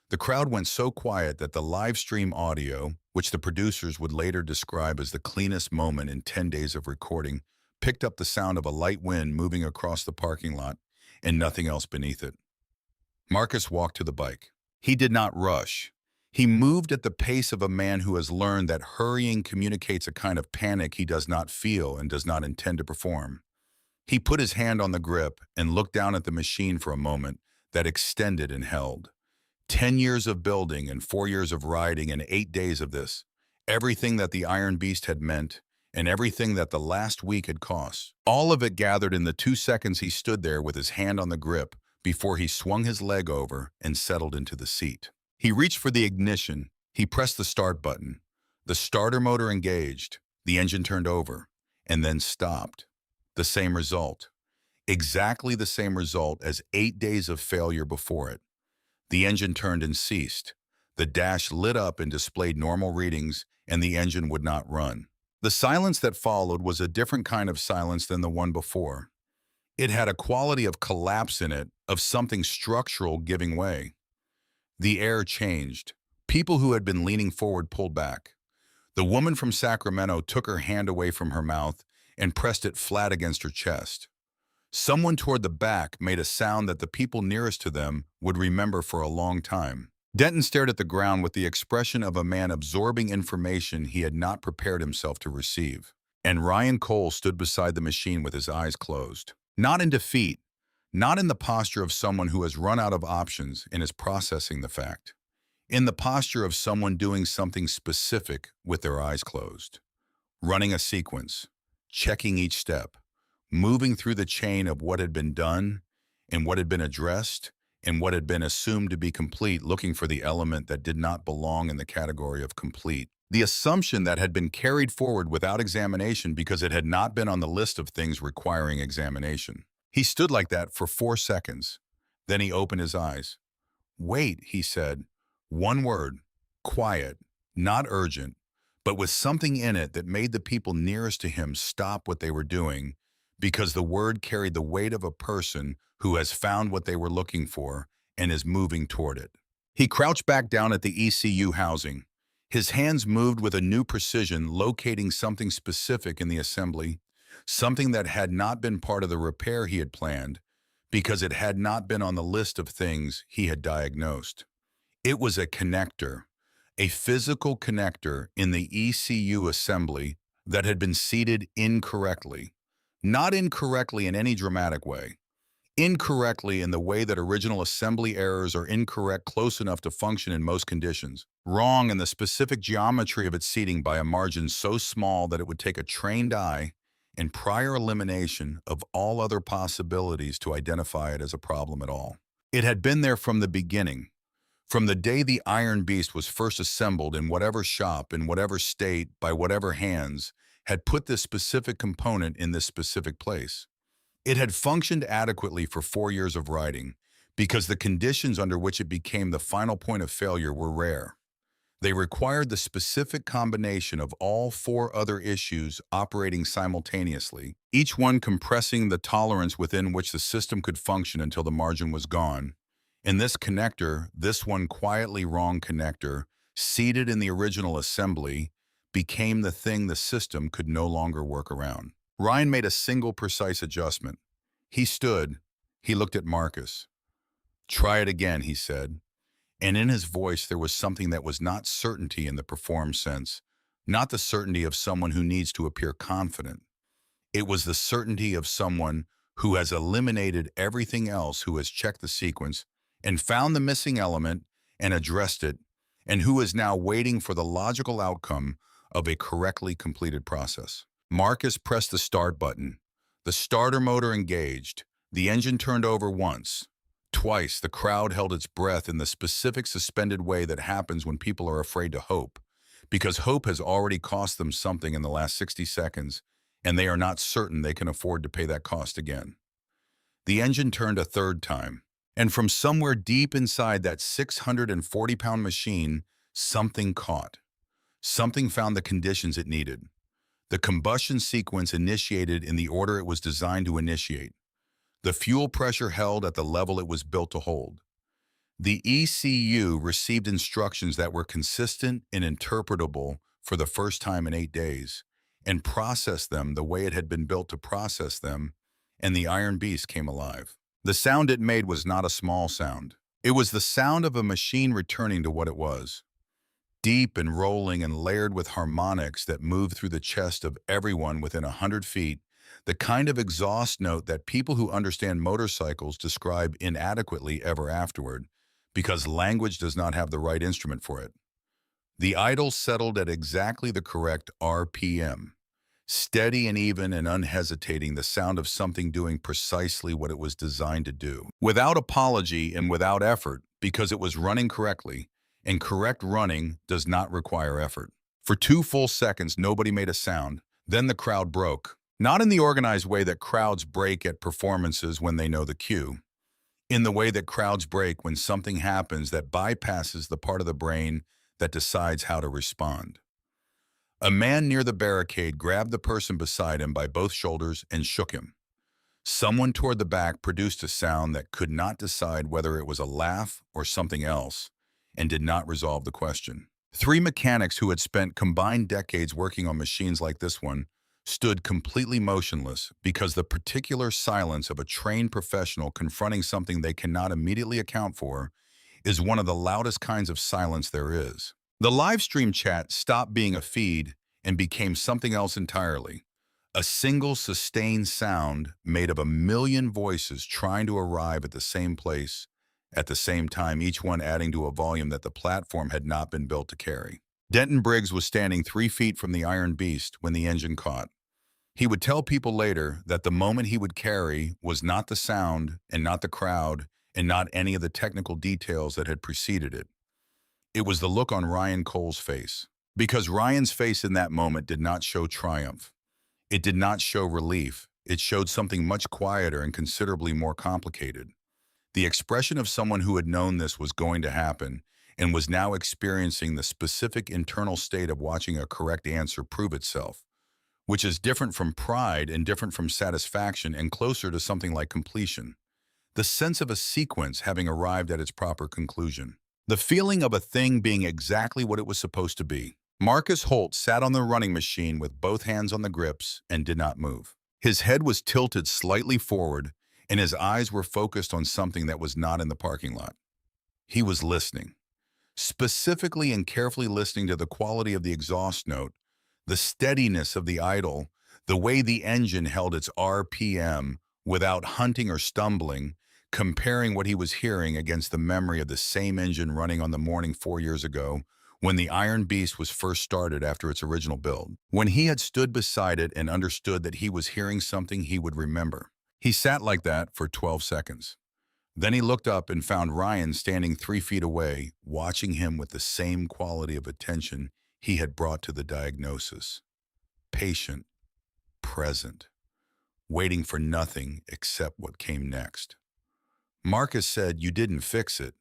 The crowd went so quiet that the live stream audio, which the producers would later describe as the cleanest moment in 10 days of recording, picked up the sound of a light wind moving across the parking lot and nothing else beneath it. Marcus walked to the bike. He did not rush. He moved at the pace of a man who has learned that hurrying communicates a kind of panic he does not feel and does not intend to perform. He put his hand on the grip and looked down at the machine for a moment that extended and held. 10 years of building and 4 years of riding and 8 days of this. Everything that the Iron Beast had meant and everything that the last week had cost. All of it gathered in the 2 seconds he stood there with his hand on the grip before he swung his leg over and settled into the seat. He reached for the ignition. He pressed the start button. The starter motor engaged. The engine turned over and then stopped. The same result. Exactly the same result as 8 days of failure before it. The engine turned and ceased. The dash lit up and displayed normal readings, and the engine would not run. The silence that followed was a different kind of silence than the one before. It had a quality of collapse in it, of something structural giving way. The air changed. People who had been leaning forward pulled back. The woman from Sacramento took her hand away from her mouth and pressed it flat against her chest. Someone toward the back made a sound that the people nearest to them would remember for a long time. Denton stared at the ground with the expression of a man absorbing information he had not prepared himself to receive. And Ryan Cole stood beside the machine with his eyes closed. Not in defeat, not in the posture of someone who has run out of options and is processing the fact. In the posture of someone doing something specific with their eyes closed. Running a sequence, checking each step, moving through the chain of what had been done and what had been addressed and what had been assumed to be complete, looking for the element that did not belong in the category of complete. The assumption that had been carried forward without examination because it had not been on the list of things requiring examination. He stood like that for 4 seconds. Then he opened his eyes. Wait, he said. One word. Quiet. Not urgent, but with something in it that made the people nearest to him stop what they were doing because the word carried the weight of a person who has found what they were looking for and is moving toward it. He crouched back down at the ECU housing. His hands moved with a new precision, locating something specific in the assembly, something that had not been part of the repair he had planned because it had not been on the list of things he had diagnosed. It was a connector, a physical connector in the ECU assembly that had been seated incorrectly. Not incorrectly in any dramatic way. Incorrectly in the way that original assembly errors are incorrect close enough to function in most conditions. Wrong in the specific geometry of its seating by a margin so small that it would take a trained eye and prior elimination of all other possibilities to identify it as a problem at all. It had been there from the beginning, from the day the Iron Beast was first assembled in whatever shop, in whatever state, by whatever hands, had put this specific component in this specific place. It had functioned adequately for 4 years of writing because the conditions under which it became the final point of failure were rare. They required the specific combination of all 4 other issues operating simultaneously, each one compressing the tolerance within which the system could function until the margin was gone. In this connector, this one quietly wrong connector, seated in the original assembly, became the thing the system could no longer work around. Ryan made a single precise adjustment. He stood. He looked at Marcus. "Try it again," he said. And in his voice there was something that was not certainty in the performed sense, not the certainty of someone who needs to appear confident. It was the certainty of someone who has eliminated everything else, who has checked the sequence and found the missing element and addressed it, and who is now waiting for the logical outcome of a correctly completed process. Marcus pressed the start button. The starter motor engaged. The engine turned over once. Twice, the crowd held its breath in the specific suspended way that happens when people are afraid to hope, because hope has already cost them something in the last 60 seconds, and they are not certain they can afford to pay that cost again. The engine turned a third time, and from somewhere deep inside that 640-pound machine, something caught. Something found the conditions it needed. The combustion sequence initiated in the order it was designed to initiate. The fuel pressure held at the level it was built to hold. The ECU received instructions that were consistent and interpretable for the first time in 8 days, and processed them the way it had been built to process them, and the Iron Beast came alive. The sound it made was not a small sound. It was the sound of a machine returning to what it was. Deep and rolling and layered with harmonics that moved through the chest of everyone within 100 feet, the kind of exhaust note that people who understand motorcycles describe inadequately ever afterward, because language does not have the right instrument for it. The idle settled at exactly the correct RPM, steady and even and unhesitating, the sound of something doing precisely what it was designed to do. Without apology and without effort, because it was running correctly, and correct running does not require effort. For 2 full seconds, nobody made a sound. Then the crowd broke. Not in the organized way that crowds break at performances when they know the cue. In the way that crowds break when something happens that bypasses the part of the brain that decides how to respond. A man near the barricade grabbed the person beside him by both shoulders and shook him. Someone toward the back produced a sound that could not decide whether it was a laugh or something else, and did not resolve the question. 3 mechanics who had spent combined decades working on machines like this one stood completely motionless because the particular silence of a trained professional confronting something they cannot immediately account for is one of the loudest kinds of silence there is. The live stream chat stopped being a feed and became something else entirely. A single sustained sound made of a million voices trying to arrive at the same place at the same time, each one adding to a volume that the platform had not been built to carry. Denton Briggs was standing 3 feet from the Iron Beast when the engine caught. He would tell people later that the moment he would carry was not the sound and not the crowd and not any of the technical details that had preceded it. It was the look on Ryan Cole's face. Because Ryan's face in that moment did not show triumph. It did not show relief. It showed something much quieter and considerably more complicated. The expression of someone who had known this was going to happen and was now experiencing the specific internal state of watching a correct answer prove itself, which is different from pride and different from satisfaction and closer to something like completion. The sense of a sequence having arrived at its proper conclusion. The feeling of a thing being exactly what it was supposed to be. Marcus Holt sat on the running machine with both hands on the grips and did not move. His head was tilted slightly forward, and his eyes were focused on something that was not in the parking lot. He was listening, specifically and carefully listening to the quality of the exhaust note, the steadiness of the idle, the way the engine held its RPM without hunting or stumbling, comparing what he was hearing against the memory of the same engine running on the morning 4 years ago when the Iron Beast was first started after its original build. When he had stood beside it and understood that he was hearing something he would remember. He sat like that for 12 seconds. Then he looked up and found Ryan standing 3 feet away, watching him with the same quality of attention he had brought to the diagnosis. Patient, present, waiting for nothing except what came next. Marcus said, "You didn't fix it."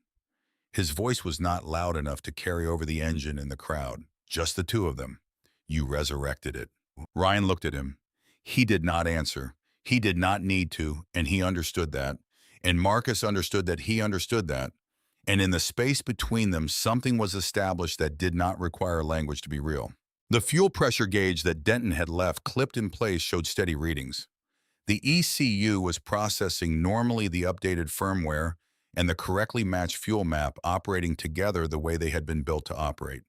His voice was not loud enough to carry over the engine and the crowd, just the two of them. "You resurrected it." Ryan looked at him. He did not answer. He did not need to, and he understood that. And Marcus understood that he understood that. And in the space between them, something was established that did not require language to be real. The fuel pressure gauge that Denton had left clipped in place showed steady readings. The ECU was processing normally the updated firmware and the correctly matched fuel map operating together the way they had been built to operate.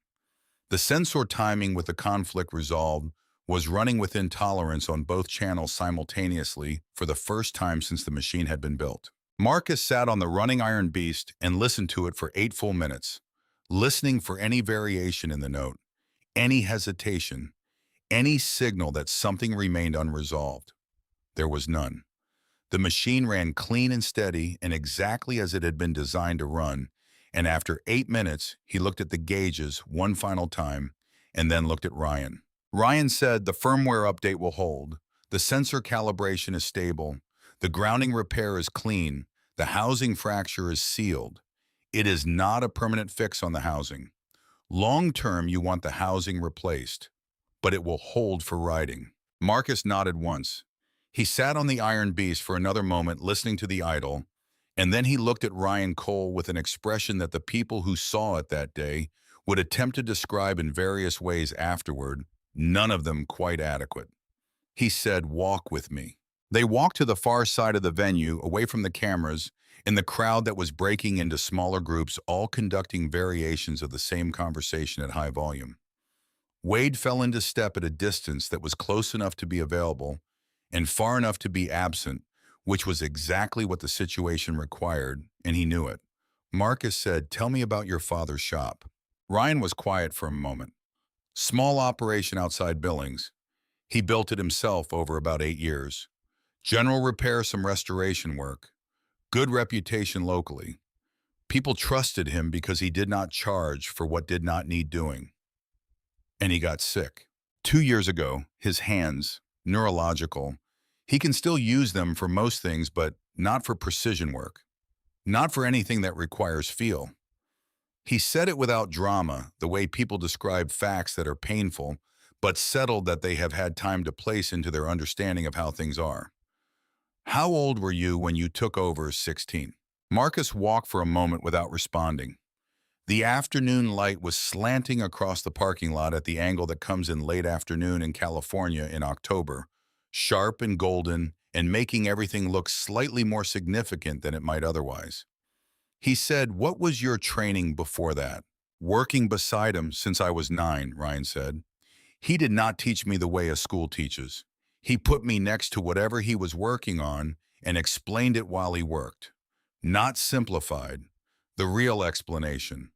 The sensor timing with the conflict resolved was running within tolerance on both channels simultaneously for the first time since the machine had been built. Marcus sat on the running Iron Beast and listened to it for 8 full minutes, listening for any variation in the note, any hesitation, any signal that something remained unresolved. There was none. The machine ran clean and steady and exactly as it had been designed to run, and after 8 minutes, he looked at the gauges one final time and then looked at Ryan. Ryan said, "The firmware update will hold. The sensor calibration is stable. The grounding repair is clean. The housing fracture is sealed. It is not a permanent fix on the housing. Long term, you want the housing replaced, but it will hold for riding." Marcus nodded once. He sat on the Iron Beast for another moment listening to the idle, and then he looked at Ryan Cole with an expression that the people who saw it that day would attempt to describe in various ways afterward, none of them quite adequate. He said, "Walk with me." They walked to the far side of the venue, away from the cameras, in the crowd that was breaking into smaller groups, all conducting variations of the same conversation at high volume. Wade fell into step at a distance that was close enough to be available and far enough to be absent, which was exactly what the situation required, and he knew it. Marcus said, "Tell me about your father's shop." Ryan was quiet for a moment. Small operation outside Billings. He built it himself over about 8 years. General repair, some restoration work. Good reputation locally. People trusted him because he did not charge for what did not need doing. And he got sick. 2 years ago, his hands, neurological, he can still use them for most things, but not for precision work. Not for anything that requires feel. He said it without drama, the way people describe facts that are painful, but settled that they have had time to place into their understanding of how things are. "How old were you when you took over?" 16. Marcus walked for a moment without responding. The afternoon light was slanting across the parking lot at the angle that comes in late afternoon in California in October, sharp and golden and making everything look slightly more significant than it might otherwise. He said, "What was your training before that?" "Working beside him since I was 9, Ryan said. "He did not teach me the way a school teaches. He put me next to whatever he was working on and explained it while he worked. Not simplified. The real explanation.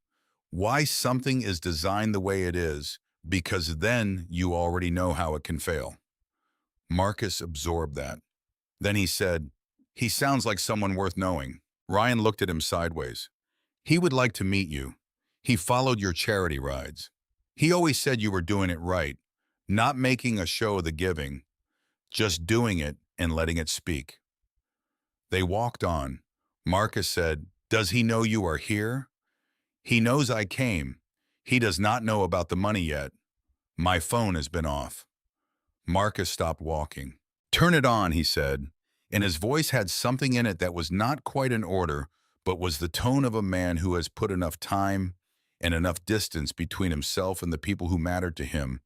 Why something is designed the way it is, because then you already know how it can fail." Marcus absorbed that. Then he said, "He sounds like someone worth knowing." Ryan looked at him sideways. "He would like to meet you. He followed your charity rides." He always said you were doing it right, not making a show of the giving, just doing it and letting it speak. They walked on. Marcus said, "Does he know you are here?" "He knows I came. He does not know about the money yet. My phone has been off." Marcus stopped walking. "Turn it on," he said, and his voice had something in it that was not quite an order, but was the tone of a man who has put enough time and enough distance between himself and the people who mattered to him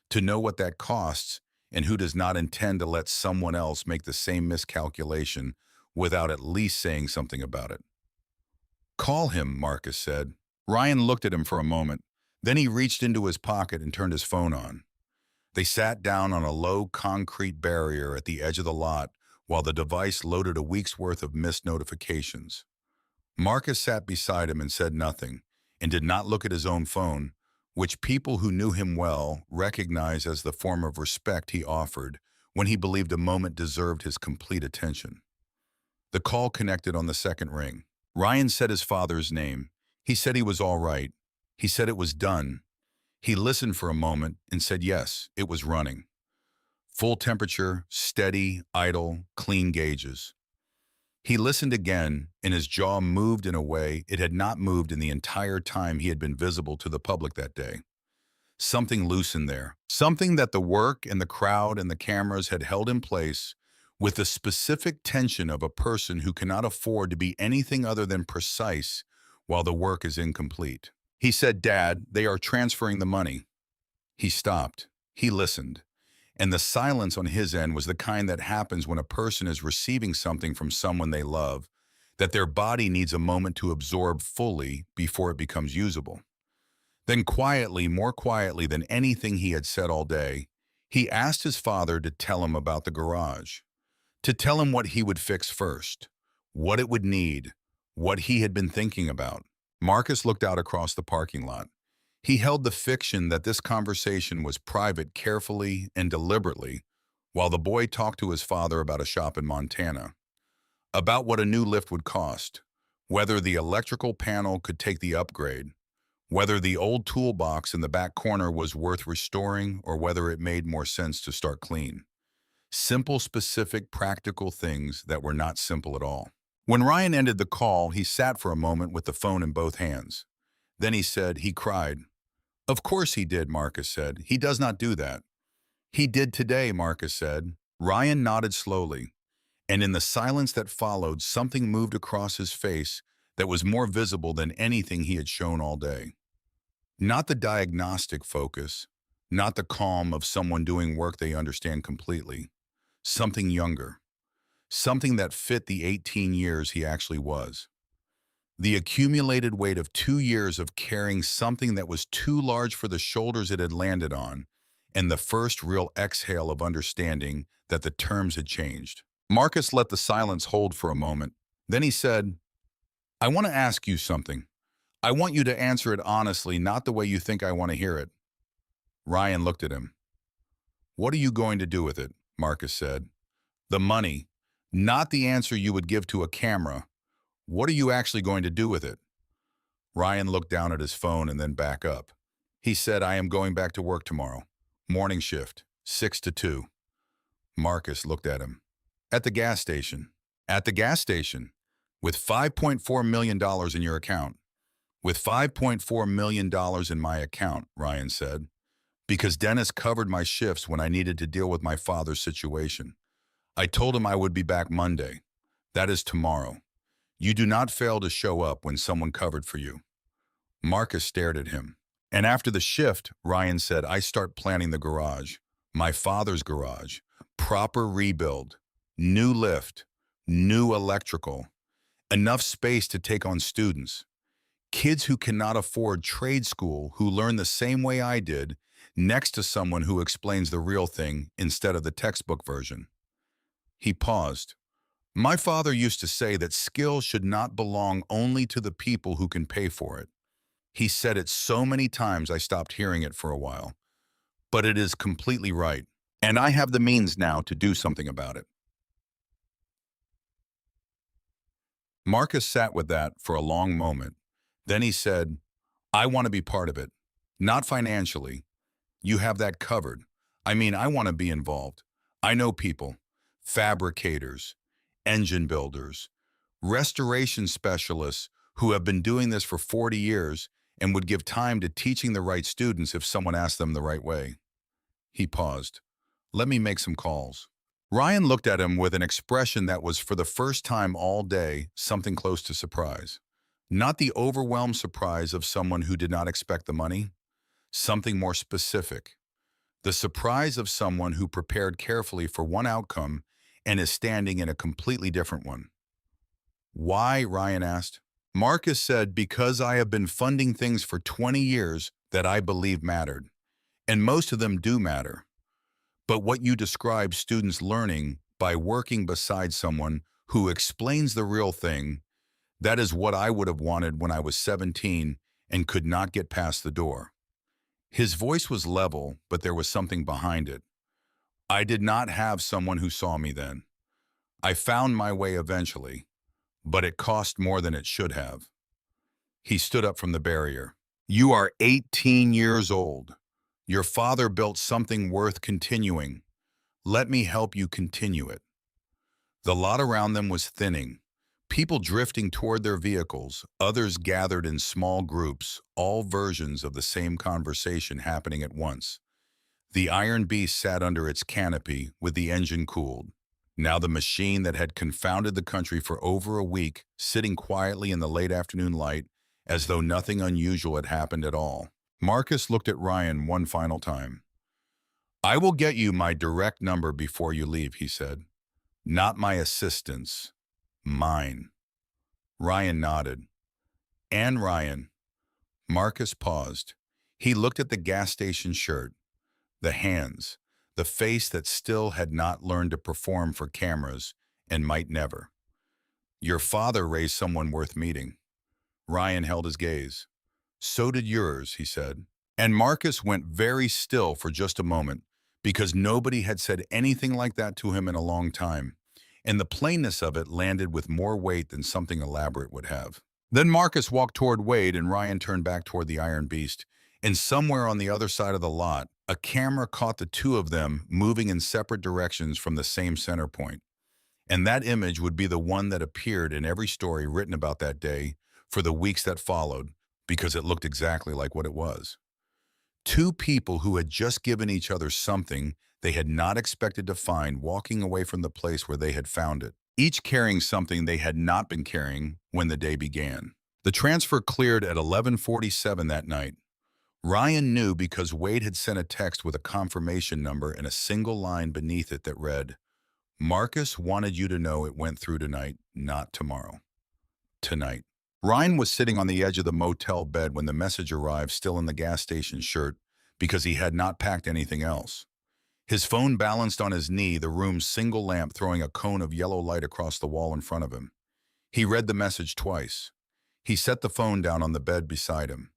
to know what that costs, and who does not intend to let someone else make the same miscalculation without at least saying something about it. "Call him," Marcus said. Ryan looked at him for a moment. Then he reached into his pocket and turned his phone on. They sat down on a low concrete barrier at the edge of the lot while the device loaded a week's worth of missed notifications. Marcus sat beside him and said nothing, and did not look at his own phone, which people who knew him well recognized as the form of respect he offered when he believed a moment deserved his complete attention. The call connected on the second ring. Ryan said his father's name. He said he was all right. He said it was done. He listened for a moment and said yes, it was running. Full temperature, steady, idle, clean gauges. He listened again, and his jaw moved in a way it had not moved in the entire time he had been visible to the public that day. Something loosened there. Something that the work and the crowd and the cameras had held in place with the specific tension of a person who cannot afford to be anything other than precise while the work is incomplete. He said, "Dad, they are transferring the money." He stopped. He listened. And the silence on his end was the kind that happens when a person is receiving something from someone they love, that their body needs a moment to absorb fully before it becomes usable. Then quietly, more quietly than anything he had said all day, he asked his father to tell him about the garage, to tell him what he would fix first, what it would need, what he had been thinking about. Marcus looked out across the parking lot. He held the fiction that this conversation was private carefully and deliberately, while the boy talked to his father about a shop in Montana, about what a new lift would cost, whether the electrical panel could take the upgrade, whether the old toolbox in the back corner was worth restoring, or whether it made more sense to start clean. Simple, specific, practical things that were not simple at all. When Ryan ended the call, he sat for a moment with the phone in both hands. Then he said, he cried. "Of course he did," Marcus said. "He does not do that." "He did today," Marcus said. Ryan nodded slowly, and in the silence that followed, something moved across his face that was more visible than anything he had shown all day. Not the diagnostic focus, not the calm of someone doing work they understand completely. Something younger. Something that fit the 18 years he actually was. The accumulated weight of 2 years of carrying something that was too large for the shoulders it had landed on, and the first real exhale of understanding that the terms had changed. Marcus let the silence hold for a moment. Then he said, "I want to ask you something. I want you to answer it honestly, not the way you think I want to hear it." Ryan looked at him. "What are you going to do with it?" Marcus said. "The money. Not the answer you would give to a camera. What are you actually going to do with it?" Ryan looked down at his phone and then back up. He said, "I am going back to work tomorrow. Morning shift, 6 to 2. Marcus looked at him. "At the gas station." "At the gas station? With $5.4 million in your account?" "With $5.4 million in my account," Ryan said, "because Dennis covered my shifts when I needed to deal with my father's situation. I told him I would be back Monday. That is tomorrow. You do not fail to show up when someone covered for you." Marcus stared at him. "And after the shift," Ryan said, "I start planning the garage. My father's garage. Proper rebuild. New lift. New electrical. Enough space to take on students. Kids who cannot afford trade school who learn the same way I did, next to someone who explains the real thing instead of the textbook version." He paused. "My father used to say that skill should not belong only to the people who can pay for it. He said it so many times I stopped hearing it for a while. But it is completely right. And I have the means now to do something about it." Marcus sat with that for a long moment. Then he said, "I want to be part of it. Not financially. You have that covered. I mean, I want to be involved. I know people, fabricators, engine builders, restoration specialists who have been doing this for 40 years and would give time to teaching the right students if someone asked them the right way. He paused. Let me make some calls. Ryan looked at him with an expression that was, for the first time all day, something close to surprise. Not the overwhelmed surprise of someone who did not expect the money, something more specific. The surprise of someone who prepared carefully for one outcome and is standing in a completely different one. Why? Ryan asked. Marcus said, because I have been funding things for 20 years that I believe mattered. And most of them do matter. But what you describe students learning by working beside someone who explains the real thing, that is what I would have wanted when I was 17 and could not get past the door. His voice was level, but there was something behind it. I did not have someone who saw me then. I found my way eventually, but it cost more than it should have. He stood up from the barrier. You are 18 years old. Your father built something worth continuing. Let me help you continue it. The lot around them was thinning. People drifting toward their vehicles, others gathered in small groups, all versions of the same conversation happening at once. The Iron Beast sat under its canopy with the engine cooled. Now the machine that had confounded the country for over a week, sitting quietly in the late afternoon light, as though nothing unusual had happened at all. Marcus looked at Ryan one final time. I will get you my direct number before you leave, he said. Not my assistant's. Mine. Ryan nodded. And Ryan. Marcus paused. He looked at the gas station shirt, the hands, the face that still had not learned to perform for cameras and might never. Your father raised someone worth meeting. Ryan held his gaze. So did yours, he said. And Marcus went very still for just a moment, because nobody had said anything like that to him in a long time, and the plainness of it landed with more weight than something elaborate would have. Then Marcus walked toward Wade and Ryan turned back toward the Iron Beast, and somewhere on the other side of the lot, a camera caught the two of them moving in separate directions from the same center point. And that image would be the one that appeared in every story written about that day for the weeks that followed, because it looked exactly like what it was. Two people who had just given each other something they had not expected to find walking away from the place where they had found it, each carrying something they had not been carrying when the day began. The transfer cleared at 11:47 that night. Ryan knew because Wade had sent a text with a confirmation number and a single line beneath it that read, Marcus wanted you to know it went through tonight, not tomorrow. Tonight. Ryan was sitting on the edge of the motel bed when the message arrived, still in the gas station shirt, because he had not packed anything else. His phone balanced on his knee, the room's single lamp throwing a cone of yellow light across the wall in front of him. He read the message twice. He set the phone down on the bed beside him.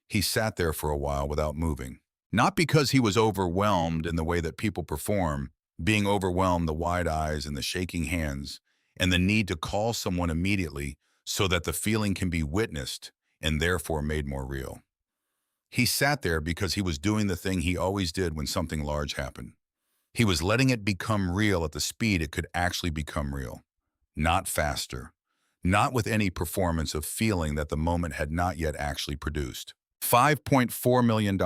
He sat there for a while without moving. Not because he was overwhelmed in the way that people perform, being overwhelmed, the wide eyes and the shaking hands, and the need to call someone immediately so that the feeling can be witnessed and therefore made more real. He sat there because he was doing the thing he always did when something large happened. He was letting it become real at the speed it could actually become real. Not faster. Not with any performance of feeling that the moment had not yet actually produced. $5.4 million.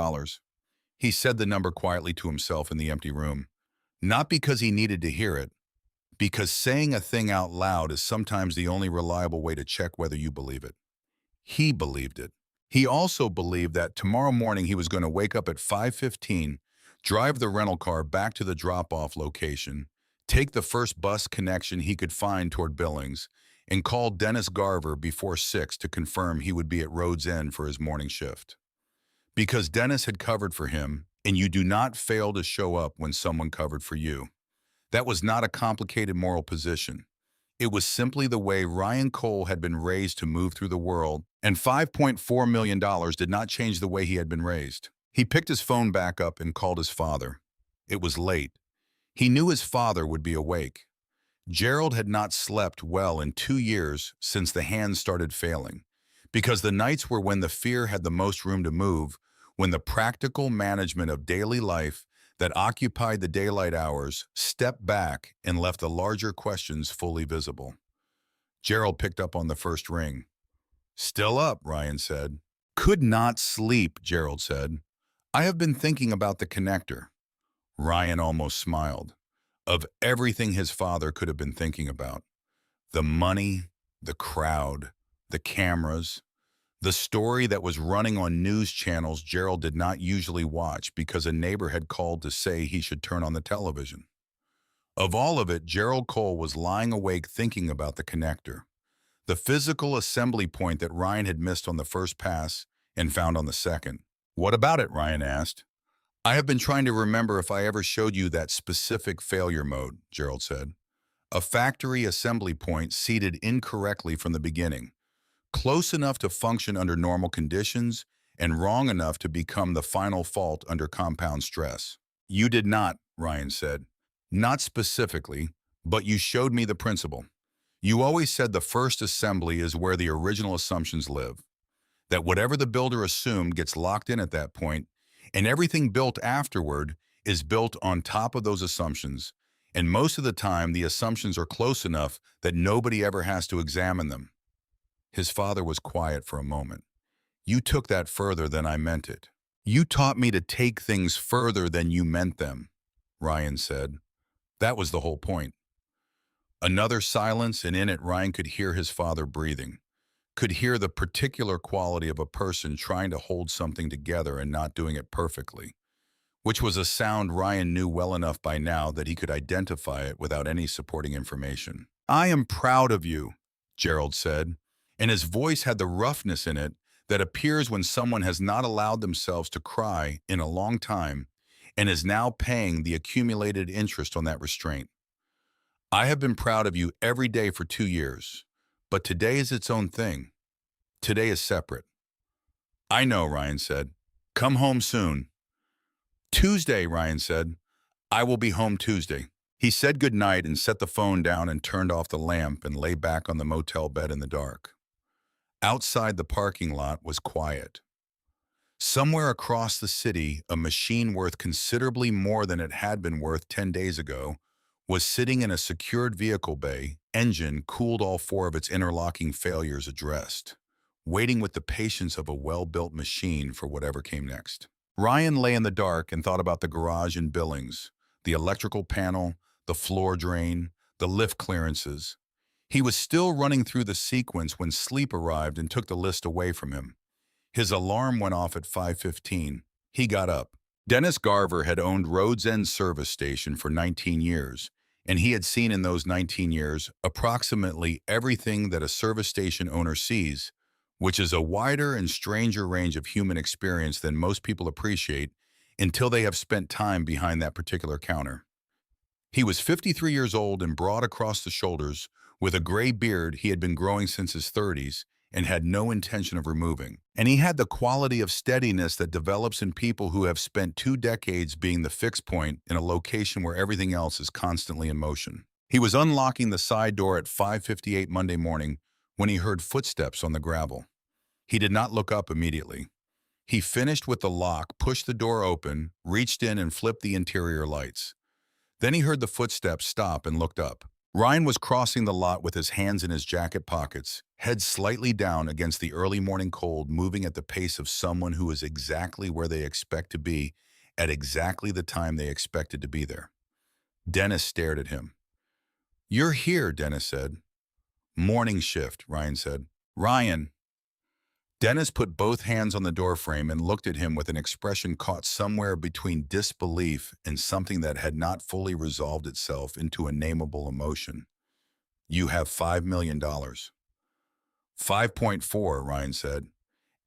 He said the number quietly to himself in the empty room. Not because he needed to hear it, because saying a thing out loud is sometimes the only reliable way to check whether you believe it. He believed it. He also believed that tomorrow morning he was going to wake up at 5:15, drive the rental car back to the drop-off location, take the first bus connection he could find toward Billings, and call Dennis Garver before 6 to confirm he would be at Rhodes End for his morning shift. Because Dennis had covered for him, and you do not fail to show up when someone covered for you. That was not a complicated moral position. It was simply the way Ryan Cole had been raised to move through the world, and $5.4 million did not change the way he had been raised. He picked his phone back up and called his father. It was late. He knew his father would be awake. Gerald had not slept well in 2 years since the hands started failing, because the nights were when the fear had the most room to move, when the practical management of daily life that occupied the daylight hours stepped back and left the larger questions fully visible. Gerald picked up on the first ring. "Still up," Ryan said. "Could not sleep," Gerald said. "I have been thinking about the connector." Ryan almost smiled. Of everything his father could have been thinking about. The money, the crowd, the cameras, the story that was running on news channels Gerald did not usually watch because a neighbor had called to say he should turn on the television. Of all of it, Gerald Cole was lying awake thinking about the connector, the physical assembly point that Ryan had missed on the first pass and found on the second. "What about it?" Ryan asked. "I have been trying to remember if I ever showed you that specific failure mode," Gerald said. "A factory assembly point seated incorrectly from the beginning, close enough to function under normal conditions and wrong enough to become the final fault under compound stress." "You did not," Ryan said. "Not specifically, but you showed me the principle. You always said the first assembly is where the original assumptions live, that whatever the builder assumed gets locked in at that point, and everything built afterward is built on top of those assumptions, and most of the time the assumptions are close enough that nobody ever has to examine them." His father was quiet for a moment. "You took that further than I meant it. You taught me to take things further than you meant them," Ryan said. "That was the whole point." Another silence, and in it Ryan could hear his father breathing, could hear the particular quality of a person trying to hold something together and not doing it perfectly, which was a sound Ryan knew well enough by now that he could identify it without any supporting information. "I am proud of you," Gerald said, and his voice had the roughness in it that appears when someone has not allowed themselves to cry in a long time and is now paying the accumulated interest on that restraint. "I have been proud of you every day for 2 years, but today is its own thing. Today is separate." "I know," Ryan said. "Come home soon." "Tuesday," Ryan said. "I will be home Tuesday." He said goodnight and set the phone down and turned off the lamp and lay back on the motel bed in the dark. Outside the parking lot was quiet. Somewhere across the city, a machine worth considerably more than it had been worth 10 days ago was sitting in a secured vehicle bay, engine cooled, all four of its interlocking failures addressed, waiting with the patience of a well-built machine for whatever came next. Ryan lay in the dark and thought about the garage in Billings, the electrical panel, the floor drain, the lift clearances. He was still running through the sequence when sleep arrived and took the list away from him. His alarm went off at 5:15. He got up. Dennis Garver had owned Road's End Service Station for 19 years, and he had seen in those 19 years approximately everything that a service station owner sees, which is a wider and stranger range of human experience than most people appreciate until they have spent time behind that particular counter. He was 53 years old and broad across the shoulders, with a gray beard he had been growing since his 30s and had no intention of removing. And he had the quality of steadiness that develops in people who have spent 2 decades being the fixed point in a location where everything else is constantly in motion. He was unlocking the side door at 5:58 Monday morning when he heard footsteps on the gravel. He did not look up immediately. He finished with the lock, pushed the door open, reached in and flipped the interior lights. Then he heard the footsteps stop and looked up. Ryan was crossing the lot with his hands in his jacket pockets, head slightly down against the early morning cold, moving at the pace of someone who is exactly where they expect to be at exactly the time they expected to be there. Dennis stared at him. "You're here," Dennis said. "Morning shift," Ryan said. "Ryan." Dennis put both hands on the doorframe and looked at him with an expression caught somewhere between disbelief and something that had not fully resolved itself into a nameable emotion. "You have $5 million. 5.4, Ryan said.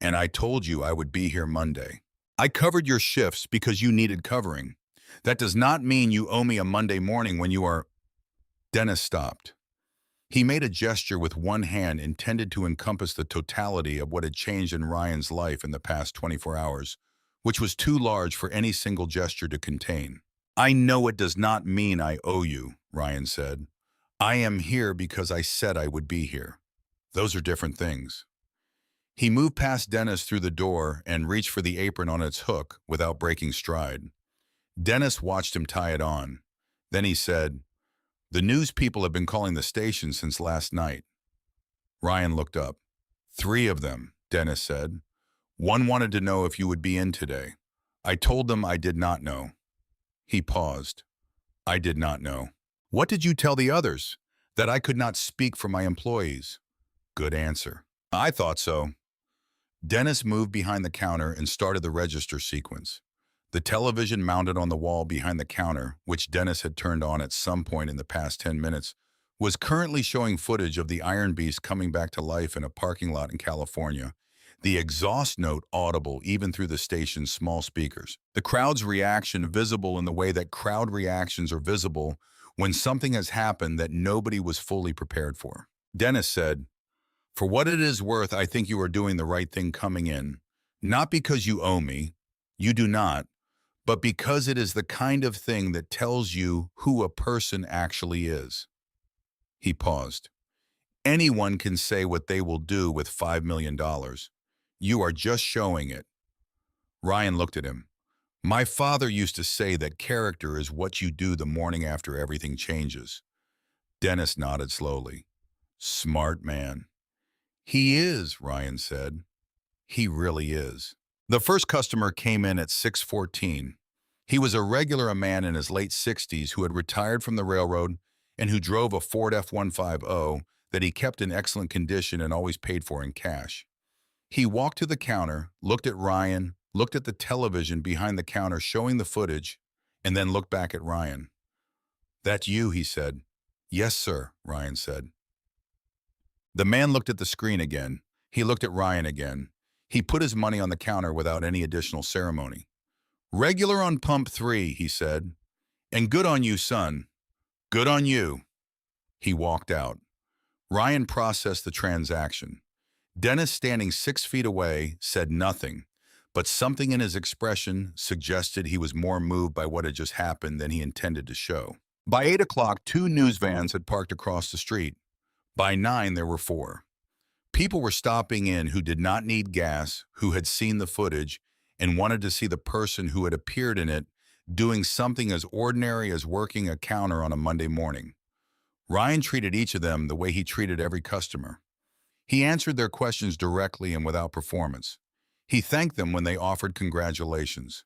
"And I told you I would be here Monday. I covered your shifts because you needed covering. That does not mean you owe me a Monday morning when you are—" Dennis stopped. He made a gesture with one hand intended to encompass the totality of what had changed in Ryan's life in the past 24 hours, which was too large for any single gesture to contain. "I know it does not mean I owe you," Ryan said. "I am here because I said I would be here. Those are different things." He moved past Dennis through the door and reached for the apron on its hook without breaking stride. Dennis watched him tie it on. Then he said, "The news people have been calling the station since last night." Ryan looked up. "3 of them," Dennis said. "One wanted to know if you would be in today. I told them I did not know." He paused. "I did not know." "What did you tell the others?" "That I could not speak for my employees." "Good answer." "I thought so." Dennis moved behind the counter and started the register sequence. The television mounted on the wall behind the counter, which Dennis had turned on at some point in the past 10 minutes, was currently showing footage of the Iron Beast coming back to life in a parking lot in California, the exhaust note audible even through the station's small speakers. The crowd's reaction visible in the way that crowd reactions are visible when something has happened that nobody was fully prepared for. Dennis said, "For what it is worth, I think you are doing the right thing coming in. Not because you owe me. You do not. But because it is the kind of thing that tells you who a person actually is." He paused. "Anyone can say what they will do with $5 million. You are just showing it." Ryan looked at him. "My father used to say that character is what you do the morning after everything changes." Dennis nodded slowly. "Smart man." "He is," Ryan said. "He really is." The first customer came in at 6:14. He was a regular man in his late 60s who had retired from the railroad and who drove a Ford F-150 that he kept in excellent condition and always paid for in cash. He walked to the counter, looked at Ryan, looked at the television behind the counter showing the footage, and then looked back at Ryan. "That's you," he said. "Yes, sir," Ryan said. The man looked at the screen again. He looked at Ryan again. He put his money on the counter without any additional ceremony. "Regular on pump 3, he said. "And good on you, son. Good on you." He walked out. Ryan processed the transaction. Dennis, standing 6 feet away, said nothing, but something in his expression suggested he was more moved by what had just happened than he intended to show. By 8 o'clock, 2 news vans had parked across the street. By 9, there were 4. People were stopping in who did not need gas, who had seen the footage, and wanted to see the person who had appeared in it doing something as ordinary as working a counter on a Monday morning. Ryan treated each of them the way he treated every customer. He answered their questions directly and without performance. He thanked them when they offered congratulations.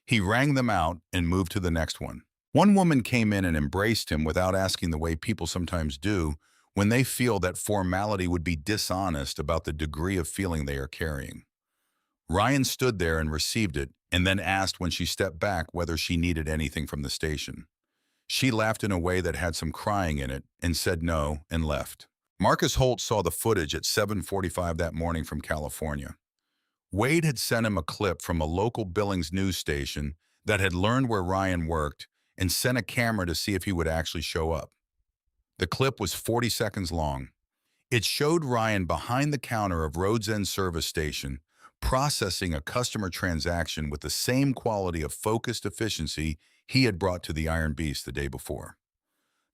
He rang them out and moved to the next one. One woman came in and embraced him without asking the way people sometimes do when they feel that formality would be dishonest about the degree of feeling they are carrying. Ryan stood there and received it, and then asked when she stepped back whether she needed anything from the station. She laughed in a way that had some crying in it and said no and left. Marcus Holt saw the footage at 7:45 that morning from California. Wade had sent him a clip from a local Billings news station that had learned where Ryan worked and sent a camera to see if he would actually show up. The clip was 40 seconds long. It showed Ryan behind the counter of Roads End service station, processing a customer transaction with the same quality of focused efficiency he had brought to the Iron Beast the day before.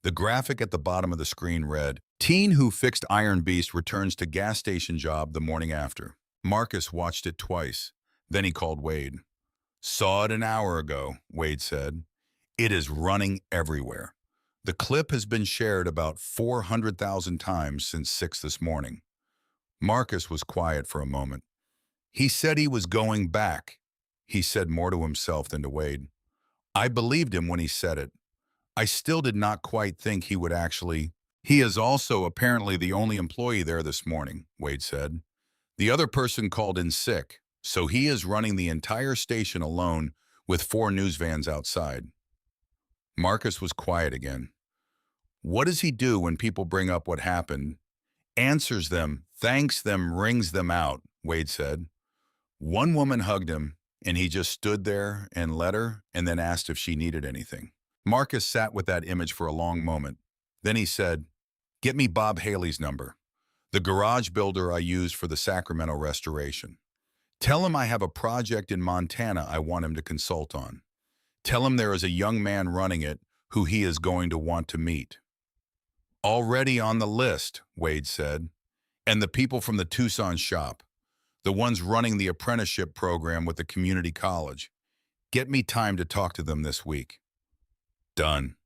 The graphic at the bottom of the screen read, "Teen who fixed Iron Beast returns to gas station job the morning after." Marcus watched it twice. Then he called Wade. "Saw it an hour ago," Wade said. "It is running everywhere. The clip has been shared about 400,000 times since 6 this morning." Marcus was quiet for a moment. "He said he was going back." He said more to himself than to Wade. "I believed him when he said it. I still did not quite think he would actually." "He is also apparently the only employee there this morning," Wade said. "The other person called in sick, so he is running the entire station alone with 4 news vans outside." Marcus was quiet again. "What does he do when people bring up what happened?" "Answers them, thanks them, rings them out," Wade said. "One woman hugged him, and he just stood there and let her, and then asked if she needed anything." Marcus sat with that image for a long moment. Then he said, "Get me Bob Haley's number, the garage builder I used for the Sacramento restoration. Tell him I have a project in Montana I want him to consult on. Tell him there is a young man running it who he is going to want to meet." "Already on the list," Wade said. "And the people from the Tucson shop. The ones running the apprenticeship program with the community college. Get me time to talk to them this week. Done.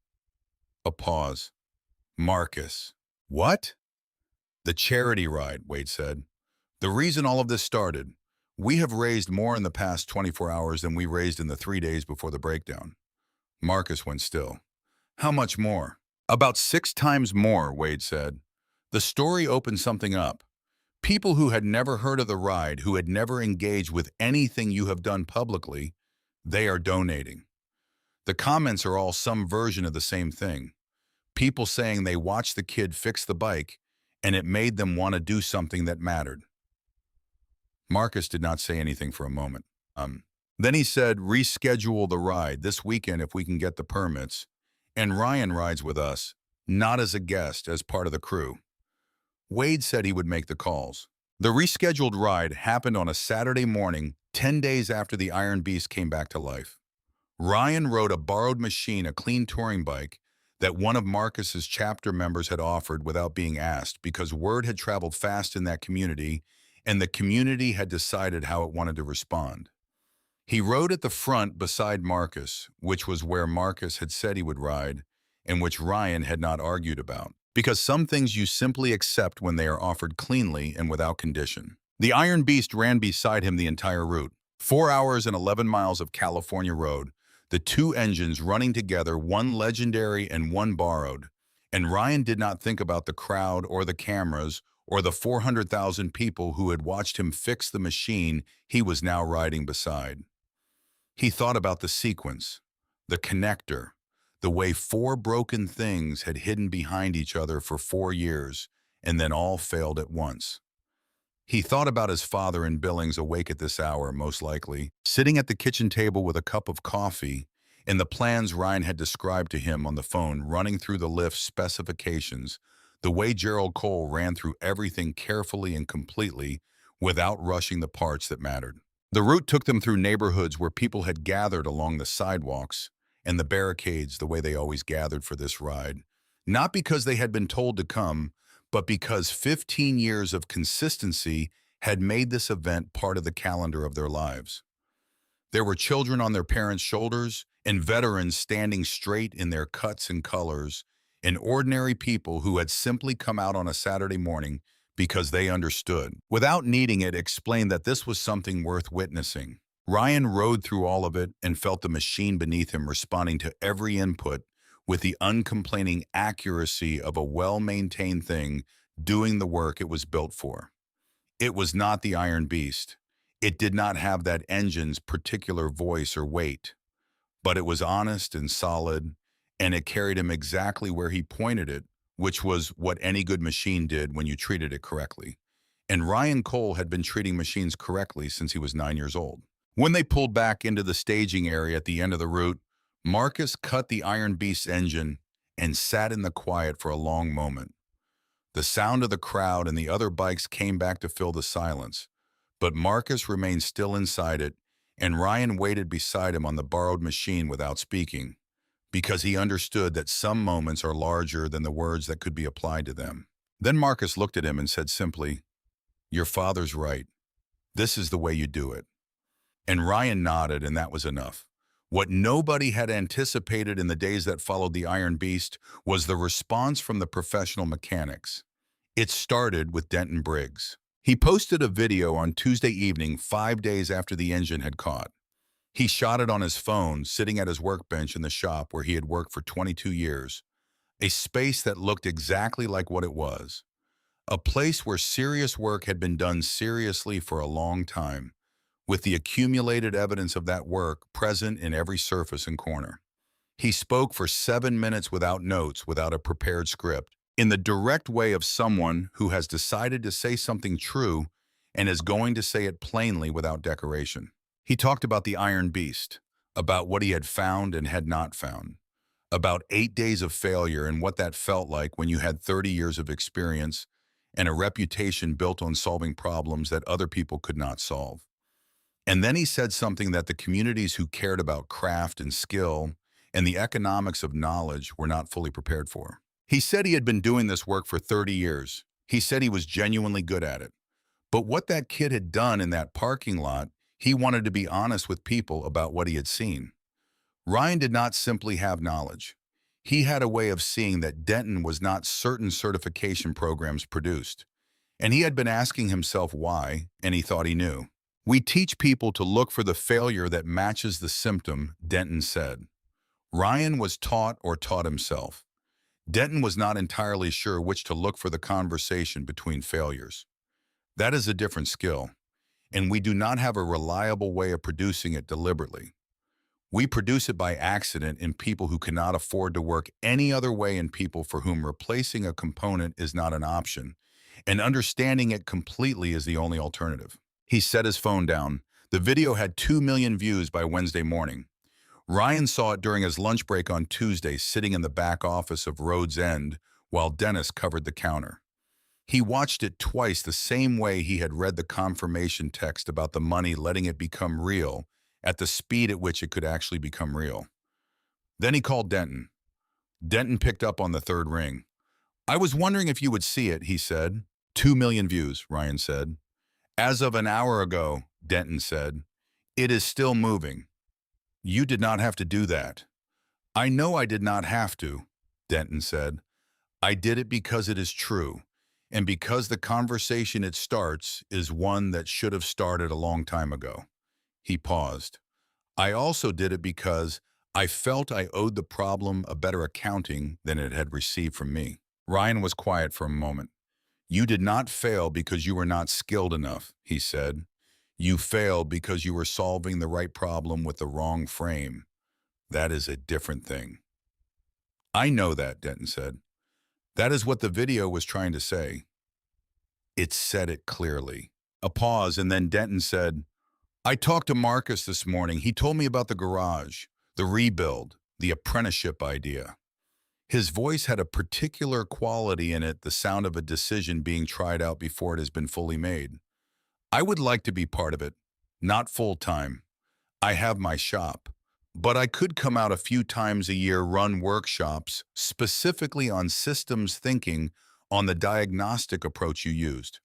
A pause. Marcus. What? The charity ride, Wade said. The reason all of this started, we have raised more in the past 24 hours than we raised in the 3 days before the breakdown. Marcus went still. How much more? About 6 times more, Wade said. The story opened something up. People who had never heard of the ride, who had never engaged with anything you have done publicly, they are donating. The comments are all some version of the same thing. People saying they watched the kid fix the bike and it made them want to do something that mattered. Marcus did not say anything for a moment. Then he said, reschedule the ride this weekend if we can get the permits. And Ryan rides with us, not as a guest, as part of the crew. Wade said he would make the calls. The rescheduled ride happened on a Saturday morning, 10 days after the Iron Beast came back to life. Ryan rode a borrowed machine, a clean touring bike, that one of Marcus's chapter members had offered without being asked because word had traveled fast in that community and the community had decided how it wanted to respond. He rode at the front beside Marcus, which was where Marcus had said he would ride and which Ryan had not argued about, because some things you simply accept when they are offered cleanly and without condition. The Iron Beast ran beside him the entire route, 4 hours and 11 miles of California road, the two engines running together, one legendary and one borrowed. And Ryan did not think about the crowd or the cameras or the 400,000 people who had watched him fix the machine he was now riding beside. He thought about the sequence, the connector, the way 4 broken things had hidden behind each other for 4 years and then all failed at once. He thought about his father in Billings, awake at this hour, most likely, sitting at the kitchen table with a cup of coffee, and the plans Ryan had described to him on the phone running through the lift specifications, the way Gerald Cole ran through everything carefully and completely without rushing the parts that mattered. The route took them through neighborhoods where people had gathered along the sidewalks and the barricades the way they always gathered for this ride, not because they had been told to come, but because 15 years of consistency had made this event part of the calendar of their lives. There were children on their parents' shoulders and veterans standing straight in their cuts and colors, and ordinary people who had simply come out on a Saturday morning because they understood, without needing it, explained that this was something worth witnessing. Ryan rode through all of it and felt the machine beneath him responding to every input with the uncomplaining accuracy of a well-maintained thing doing the work it was built for. It was not the Iron Beast. It did not have that engine's particular voice or weight, but it was honest and solid, and it carried him exactly where he pointed it, which was what any good machine did when you treated it correctly. And Ryan Cole had been treating machines correctly since he was 9 years old. When they pulled back into the staging area at the end of the route, Marcus cut the Iron Beast's engine and sat in the quiet for a long moment. The sound of the crowd and the other bikes came back to fill the silence, but Marcus remained still inside it, and Ryan waited beside him on the borrowed machine without speaking, because he understood that some moments are larger than the words that could be applied to them. Then Marcus looked at him and said simply, "Your father's right. This is the way you do it." And Ryan nodded, and that was enough. What nobody had anticipated in the days that followed the Iron Beast was the response from the professional mechanics. It started with Denton Briggs. He posted a video on Tuesday evening, 5 days after the engine had caught. He shot it on his phone, sitting at his workbench in the shop where he had worked for 22 years, a space that looked exactly like what it was, a place where serious work had been done seriously for a long time, with the accumulated evidence of that work present in every surface and corner. He spoke for 7 minutes without notes, without a prepared script, in the direct way of someone who has decided to say something true and is going to say it plainly without decoration. He talked about the Iron Beast, about what he had found and had not found, about 8 days of failure and what that felt like when you had 30 years of experience and a reputation built on solving problems that other people could not solve. And then he said something that the communities who cared about craft and skill and the economics of knowledge were not fully prepared for. He said he had been doing this work for 30 years. He said he was genuinely good at it. But what that kid had done in that parking lot, he wanted to be honest with people about what he had seen. Ryan did not simply have knowledge. He had a way of seeing that Denton was not certain certification programs produced. And he had been asking himself why, and he thought he knew. We teach people to look for the failure that matches the symptom, Denton said. Ryan was taught or taught himself. Denton was not entirely sure which to look for the conversation between failures. That is a different skill, and we do not have a reliable way of producing it deliberately. We produce it by accident in people who cannot afford to work any other way, in people for whom replacing a component is not an option, and understanding it completely is the only alternative. He set his phone down. The video had 2 million views by Wednesday morning. Ryan saw it during his lunch break on Tuesday, sitting in the back office of Rhodes End while Dennis covered the counter. He watched it twice, the same way he had read the confirmation text about the money, letting it become real at the speed at which it could actually become real. Then he called Denton. Denton picked up on the third ring. "I was wondering if you would see it," he said. 2 million views, Ryan said. "As of an hour ago," Denton said. "It is still moving." "You did not have to do that." "I know I did not have to," Denton said. "I did it because it is true, and because the conversation it starts is one that should have started a long time ago." He paused. "I also did it because I felt I owed the problem a better accounting than it had received from me." Ryan was quiet for a moment. "You did not fail because you were not skilled enough," he said. "You failed because you were solving the right problem with the wrong frame. That is a different thing." "I know that," Denton said. "That is what the video was trying to say." It said it clearly. A pause, and then Denton said, "I talked to Marcus this morning. He told me about the garage, the rebuild, the apprenticeship idea." His voice had a particular quality in it, the sound of a decision being tried out before it has been fully made. "I would like to be part of it, not full-time. I have my shop. But I could come out a few times a year, run workshops, specifically on systems thinking, on the diagnostic approach you used.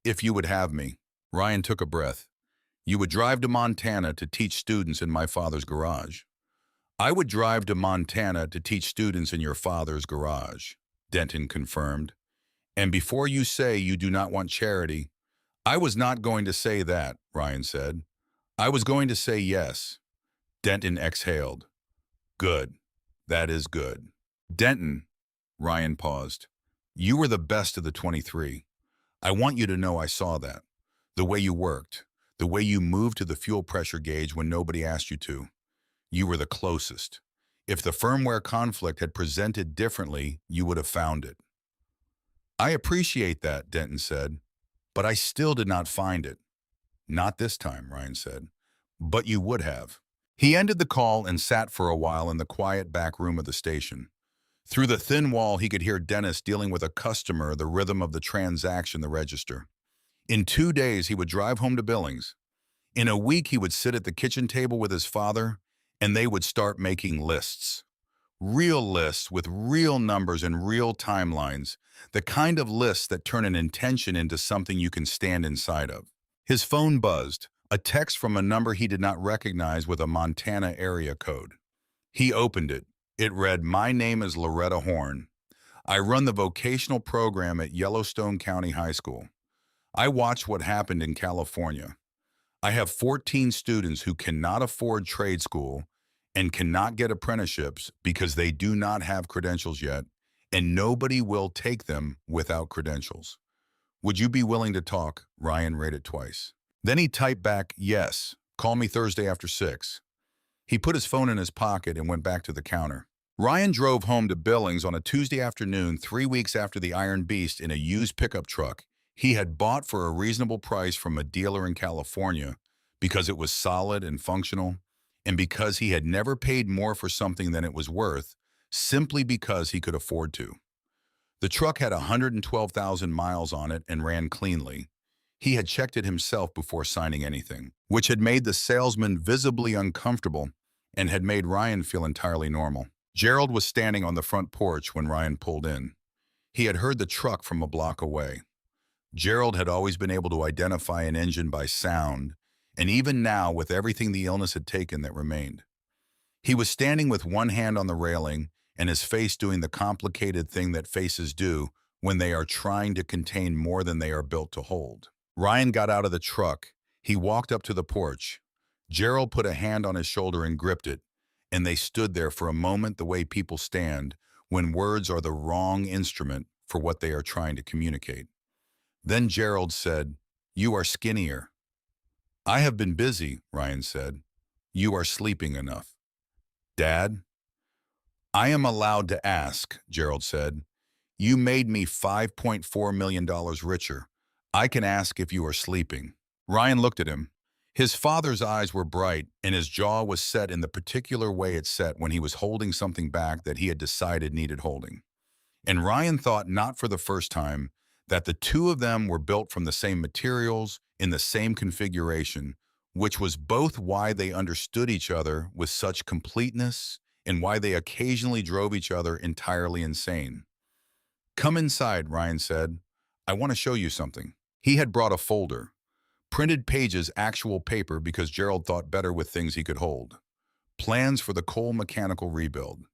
If you would have me." Ryan took a breath. "You would drive to Montana to teach students in my father's garage." "I would drive to Montana to teach students in your father's garage," Denton confirmed. "And before you say you do not want charity—" "I was not going to say that," Ryan said. "I was going to say yes." Denton exhaled. "Good. That is good." "Denton," Ryan paused, "you were the best of the 23. I want you to know I saw that. The way you worked, the way you moved to the fuel pressure gauge when nobody asked you to. You were the closest. If the firmware conflict had presented differently, you would have found it." "I appreciate that," Denton said, "but I still did not find it." "Not this time," Ryan said, "but you would have." He ended the call and sat for a while in the quiet back room of the station. Through the thin wall, he could hear Dennis dealing with a customer, the rhythm of the transaction, the register. In 2 days, he would drive home to Billings. In a week, he would sit at the kitchen table with his father, and they would start making lists. Real lists with real numbers and real timelines, the kind of lists that turn an intention into something you can stand inside of. His phone buzzed, a text from a number he did not recognize with a Montana area code. He opened it. It read, "My name is Loretta Horn. I run the vocational program at Yellowstone County High School. I watch what happened in California. I have 14 students who cannot afford trade school and cannot get apprenticeships because they do not have credentials yet, and nobody will take them without credentials. Would you be willing to talk?" Ryan read it twice. Then he typed back, "Yes, call me Thursday after 6. He put his phone in his pocket and went back to the counter. Ryan drove home to Billings on a Tuesday afternoon, 3 weeks after the Iron Beast, in a used pickup truck he had bought for a reasonable price from a dealer in California because it was solid and functional, and because he had never paid more for something than it was worth, simply because he could afford to. The truck had 112,000 miles on it and ran cleanly. He had checked it himself before signing anything, which had made the salesman visibly uncomfortable and had made Ryan feel entirely normal. Gerald was standing on the front porch when Ryan pulled in. He had heard the truck from a block away. Gerald had always been able to identify an engine by sound, and even now, with everything the illness had taken that remained. He was standing with one hand on the railing and his face doing the complicated thing that faces do when they are trying to contain more than they are built to hold. Ryan got out of the truck. He walked up to the porch. Gerald put a hand on his shoulder and gripped it, and they stood there for a moment the way people stand when words are the wrong instrument for what they are trying to communicate. Then Gerald said, "You are skinnier." "I have been busy," Ryan said. "You are sleeping enough." "Dad?" "I am allowed to ask," Gerald said. "You made me $5.4 million richer. I can ask if you are sleeping." Ryan looked at him. His father's eyes were bright, and his jaw was set in the particular way it set when he was holding something back that he had decided needed holding. And Ryan thought, not for the first time, that the two of them were built from the same materials, in the same configuration, which was both why they understood each other with such completeness and why they occasionally drove each other entirely insane. "Come inside," Ryan said. "I want to show you something." He had brought a folder. Printed pages, actual paper, because Gerald thought better with things he could hold. Plans for the coal mechanical rebuild.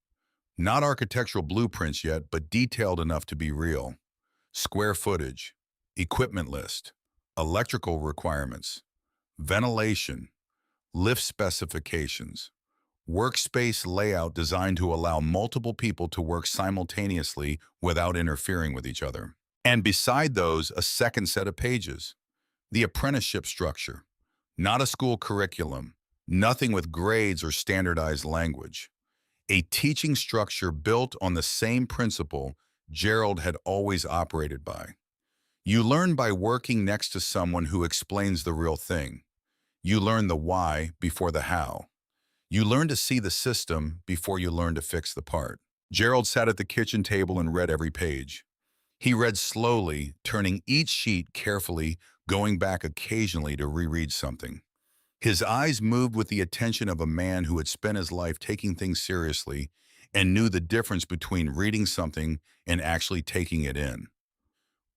Not architectural blueprints yet, but detailed enough to be real. Square footage, equipment list, electrical requirements, ventilation, lift specifications, workspace layout designed to allow multiple people to work simultaneously without interfering with each other. And beside those, a second set of pages. The apprenticeship structure, not a school curriculum, nothing with grades or standardized language. A teaching structure built on the same principle Gerald had always operated by. You learn by working next to someone who explains the real thing. You learn the why before the how. You learn to see the system before you learn to fix the part. Gerald sat at the kitchen table and read every page. He read slowly, turning each sheet carefully, going back occasionally to reread something. His eyes moved with the attention of a man who had spent his life taking things seriously and knew the difference between reading something and actually taking it in.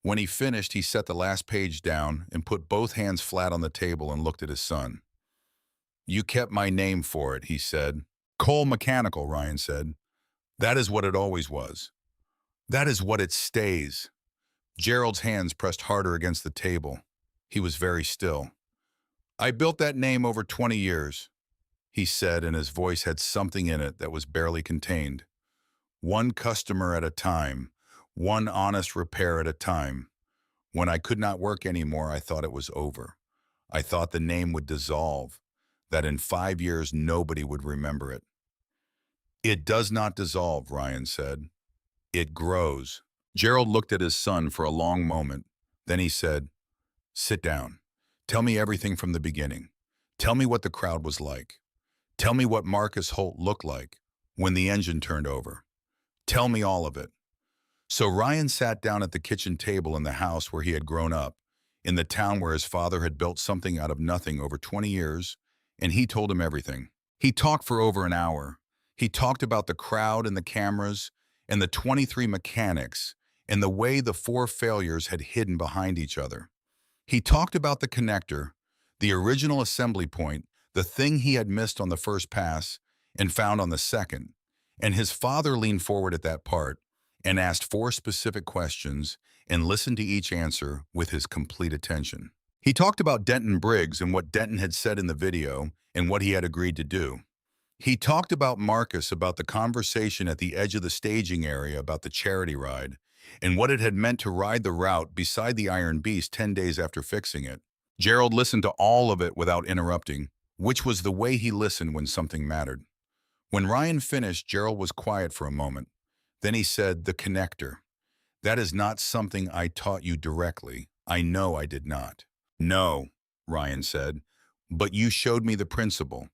When he finished, he set the last page down and put both hands flat on the table and looked at his son. "You kept my name for it," he said. "Coal Mechanical," Ryan said. "That is what it always was. That is what it stays." Gerald's hands pressed harder against the table. He was very still. "I built that name over 20 years, he said, and his voice had something in it that was barely contained. "One customer at a time, one honest repair at a time. When I could not work anymore, I thought it was over. I thought the name would dissolve, that in 5 years nobody would remember it." "It does not dissolve," Ryan said. "It grows." Gerald looked at his son for a long moment. Then he said, "Sit down. Tell me everything from the beginning. Tell me what the crowd was like. Tell me what Marcus Holt looked like when the engine turned over. Tell me all of it." So Ryan sat down at the kitchen table in the house where he had grown up, in the town where his father had built something out of nothing over 20 years, and he told him everything. He talked for over an hour. He talked about the crowd and the cameras and the 23 mechanics and the way the four failures had hidden behind each other. He talked about the connector, the original assembly point, the thing he had missed on the first pass and found on the second. And his father leaned forward at that part and asked four specific questions and listened to each answer with his complete attention. He talked about Denton Briggs and what Denton had said in the video and what he had agreed to do. He talked about Marcus, about the conversation at the edge of the staging area about the charity ride, and what it had meant to ride the route beside the Iron Beast 10 days after fixing it. Gerald listened to all of it without interrupting, which was the way he listened when something mattered. When Ryan finished, Gerald was quiet for a moment. Then he said, "The connector. That is not something I taught you directly. I know I did not." "No," Ryan said, "but you showed me the principle.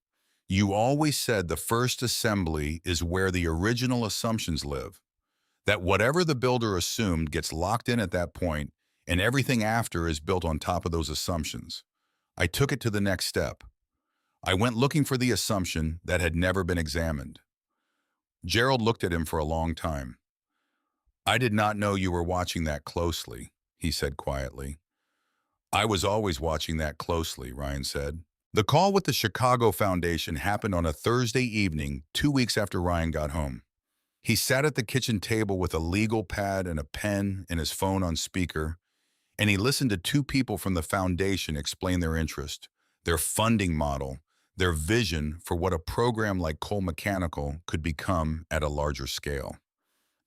You always said the first assembly is where the original assumptions live. That whatever the builder assumed gets locked in at that point, and everything after is built on top of those assumptions. I took it to the next step. I went looking for the assumption that had never been examined." Gerald looked at him for a long time. "I did not know you were watching that closely," he said quietly. I was always watching that closely, Ryan said. The call with the Chicago Foundation happened on a Thursday evening, 2 weeks after Ryan got home. He sat at the kitchen table with a legal pad and a pen and his phone on speaker, and he listened to two people from the foundation explain their interest, their funding model, their vision for what a program like Cole Mechanical could become at a larger scale.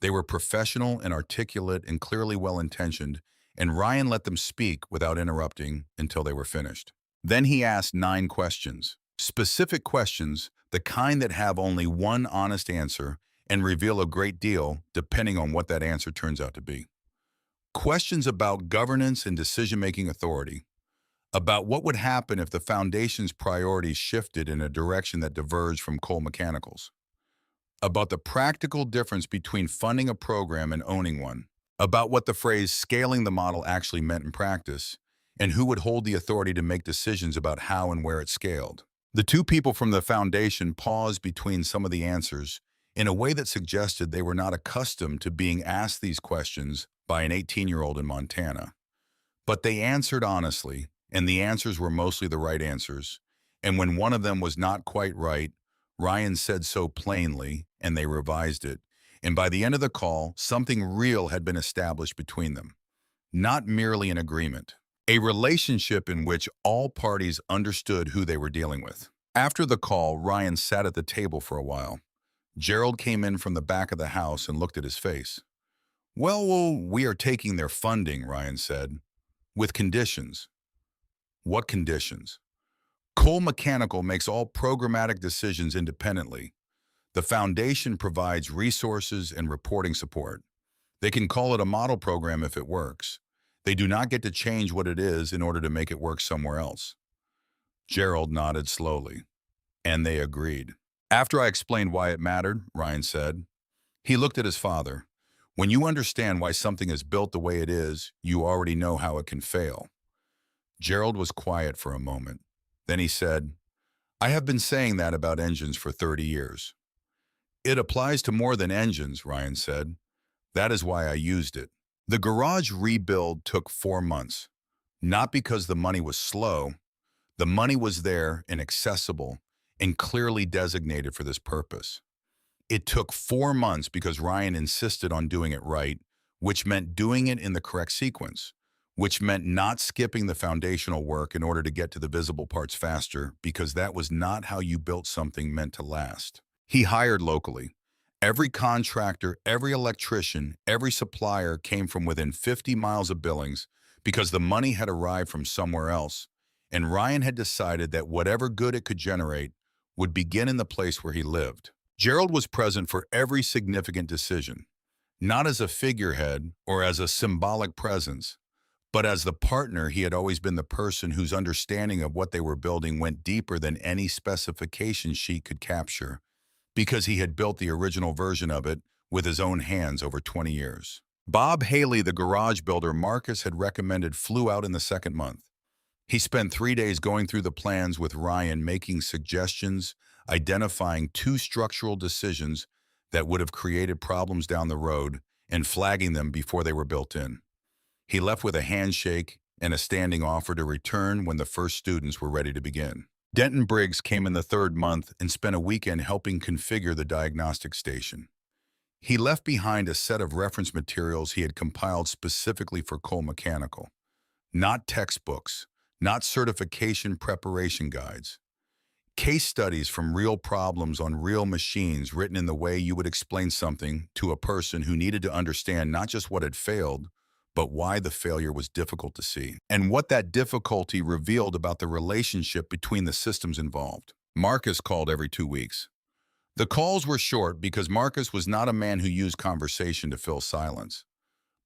They were professional and articulate and clearly well-intentioned, and Ryan let them speak without interrupting until they were finished. Then he asked 9 questions, specific questions, the kind that have only one honest answer and reveal a great deal depending on what that answer turns out to be. Questions about governance and decision-making authority, about what would happen if the foundation's priorities shifted in a direction that diverged from Cole Mechanical's, about the practical difference between funding a program and owning one, about what the phrase scaling the model actually meant in practice, and who would hold the authority to make decisions about how and where it scaled. The two people from the foundation paused between some of the answers in a way that suggested they were not accustomed to being asked these questions by an 18-year-old in Montana. But they answered honestly, and the answers were mostly the right answers. And when one of them was not quite right, Ryan said so plainly, and they revised it. And by the end of the call, something real had been established between them. Not merely an agreement. A relationship in which all parties understood who they were dealing with. After the call, Ryan sat at the table for a while. Gerald came in from the back of the house and looked at his face. Well, we are taking their funding, Ryan said, with conditions. What conditions? Cole Mechanical makes all programmatic decisions independently. The foundation provides resources and reporting support. They can call it a model program if it works. They do not get to change what it is in order to make it work somewhere else. Gerald nodded slowly, and they agreed. After I explained why it mattered, Ryan said, he looked at his father. When you understand why something is built the way it is, you already know how it can fail. Gerald was quiet for a moment. Then he said, I have been saying that about engines for 30 years. It applies to more than engines, Ryan said. That is why I used it. The garage rebuild took 4 months. Not because the money was slow. The money was there and accessible and clearly designated for this purpose. It took 4 months because Ryan insisted on doing it right, which meant doing it in the correct sequence, which meant not skipping the foundational work in order to get to the visible parts faster, because that was not how you built something meant to last. He hired locally. Every contractor, every electrician, every supplier came from within 50 miles of Billings because the money had arrived from somewhere else, and Ryan had decided that whatever good it could generate would begin in the place where he lived. Gerald was present for every significant decision, not as a figurehead or as a symbolic presence, but as the partner. He had always been the person whose understanding of what they were building went deeper than any specification sheet could capture, because he had built the original version of it with his own hands over 20 years. Bob Haley, the garage builder Marcus had recommended, flew out in the second month. He spent 3 days going through the plans with Ryan, making suggestions, identifying 2 structural decisions that would have created problems down the road, and flagging them before they were built in. He left with a handshake and a standing offer to return when the first students were ready to begin. Denton Briggs came in the 3rd month and spent a weekend helping configure the diagnostic station. He left behind a set of reference materials he had compiled specifically for Cole Mechanical. Not textbooks, not certification preparation guides. Case studies from real problems on real machines written in the way you would explain something to a person who needed to understand not just what had failed, but why the failure was difficult to see, and what that difficulty revealed about the relationship between the systems involved. Marcus called every 2 weeks. The calls were short because Marcus was not a man who used conversation to fill silence.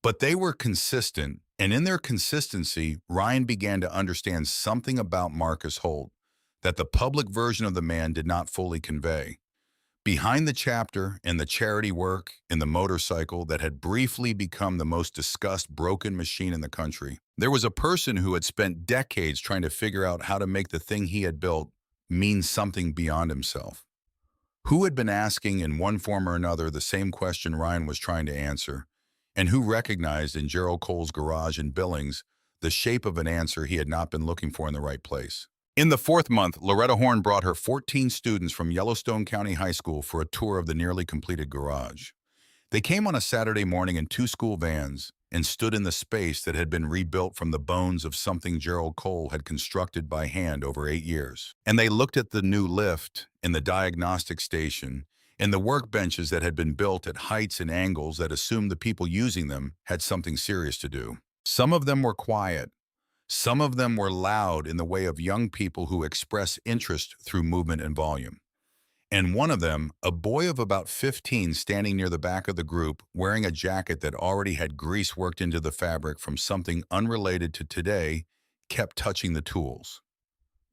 But they were consistent, and in their consistency, Ryan began to understand something about Marcus Holt that the public version of the man did not fully convey. Behind the chapter and the charity work and the motorcycle that had briefly become the most discussed broken machine in the country, there was a person who had spent decades trying to figure out how to make the thing he had built mean something beyond himself. Who had been asking in one form or another the same question Ryan was trying to answer, and who recognized in Gerald Cole's garage in Billings the shape of an answer he had not been looking for in the right place. In the fourth month, Loretta Horn brought her 14 students from Yellowstone County High School for a tour of the nearly completed garage. They came on a Saturday morning in two school vans and stood in the space that had been rebuilt from the bones of something Gerald Cole had constructed by hand over 8 years. And they looked at the new lift in the diagnostic station and the workbenches that had been built at heights and angles that assumed the people using them had something serious to do. Some of them were quiet. Some of them were loud in the way of young people who express interest through movement and volume. And one of them, a boy of about 15 standing near the back of the group, wearing a jacket that already had grease worked into the fabric from something unrelated to today, kept touching the tools.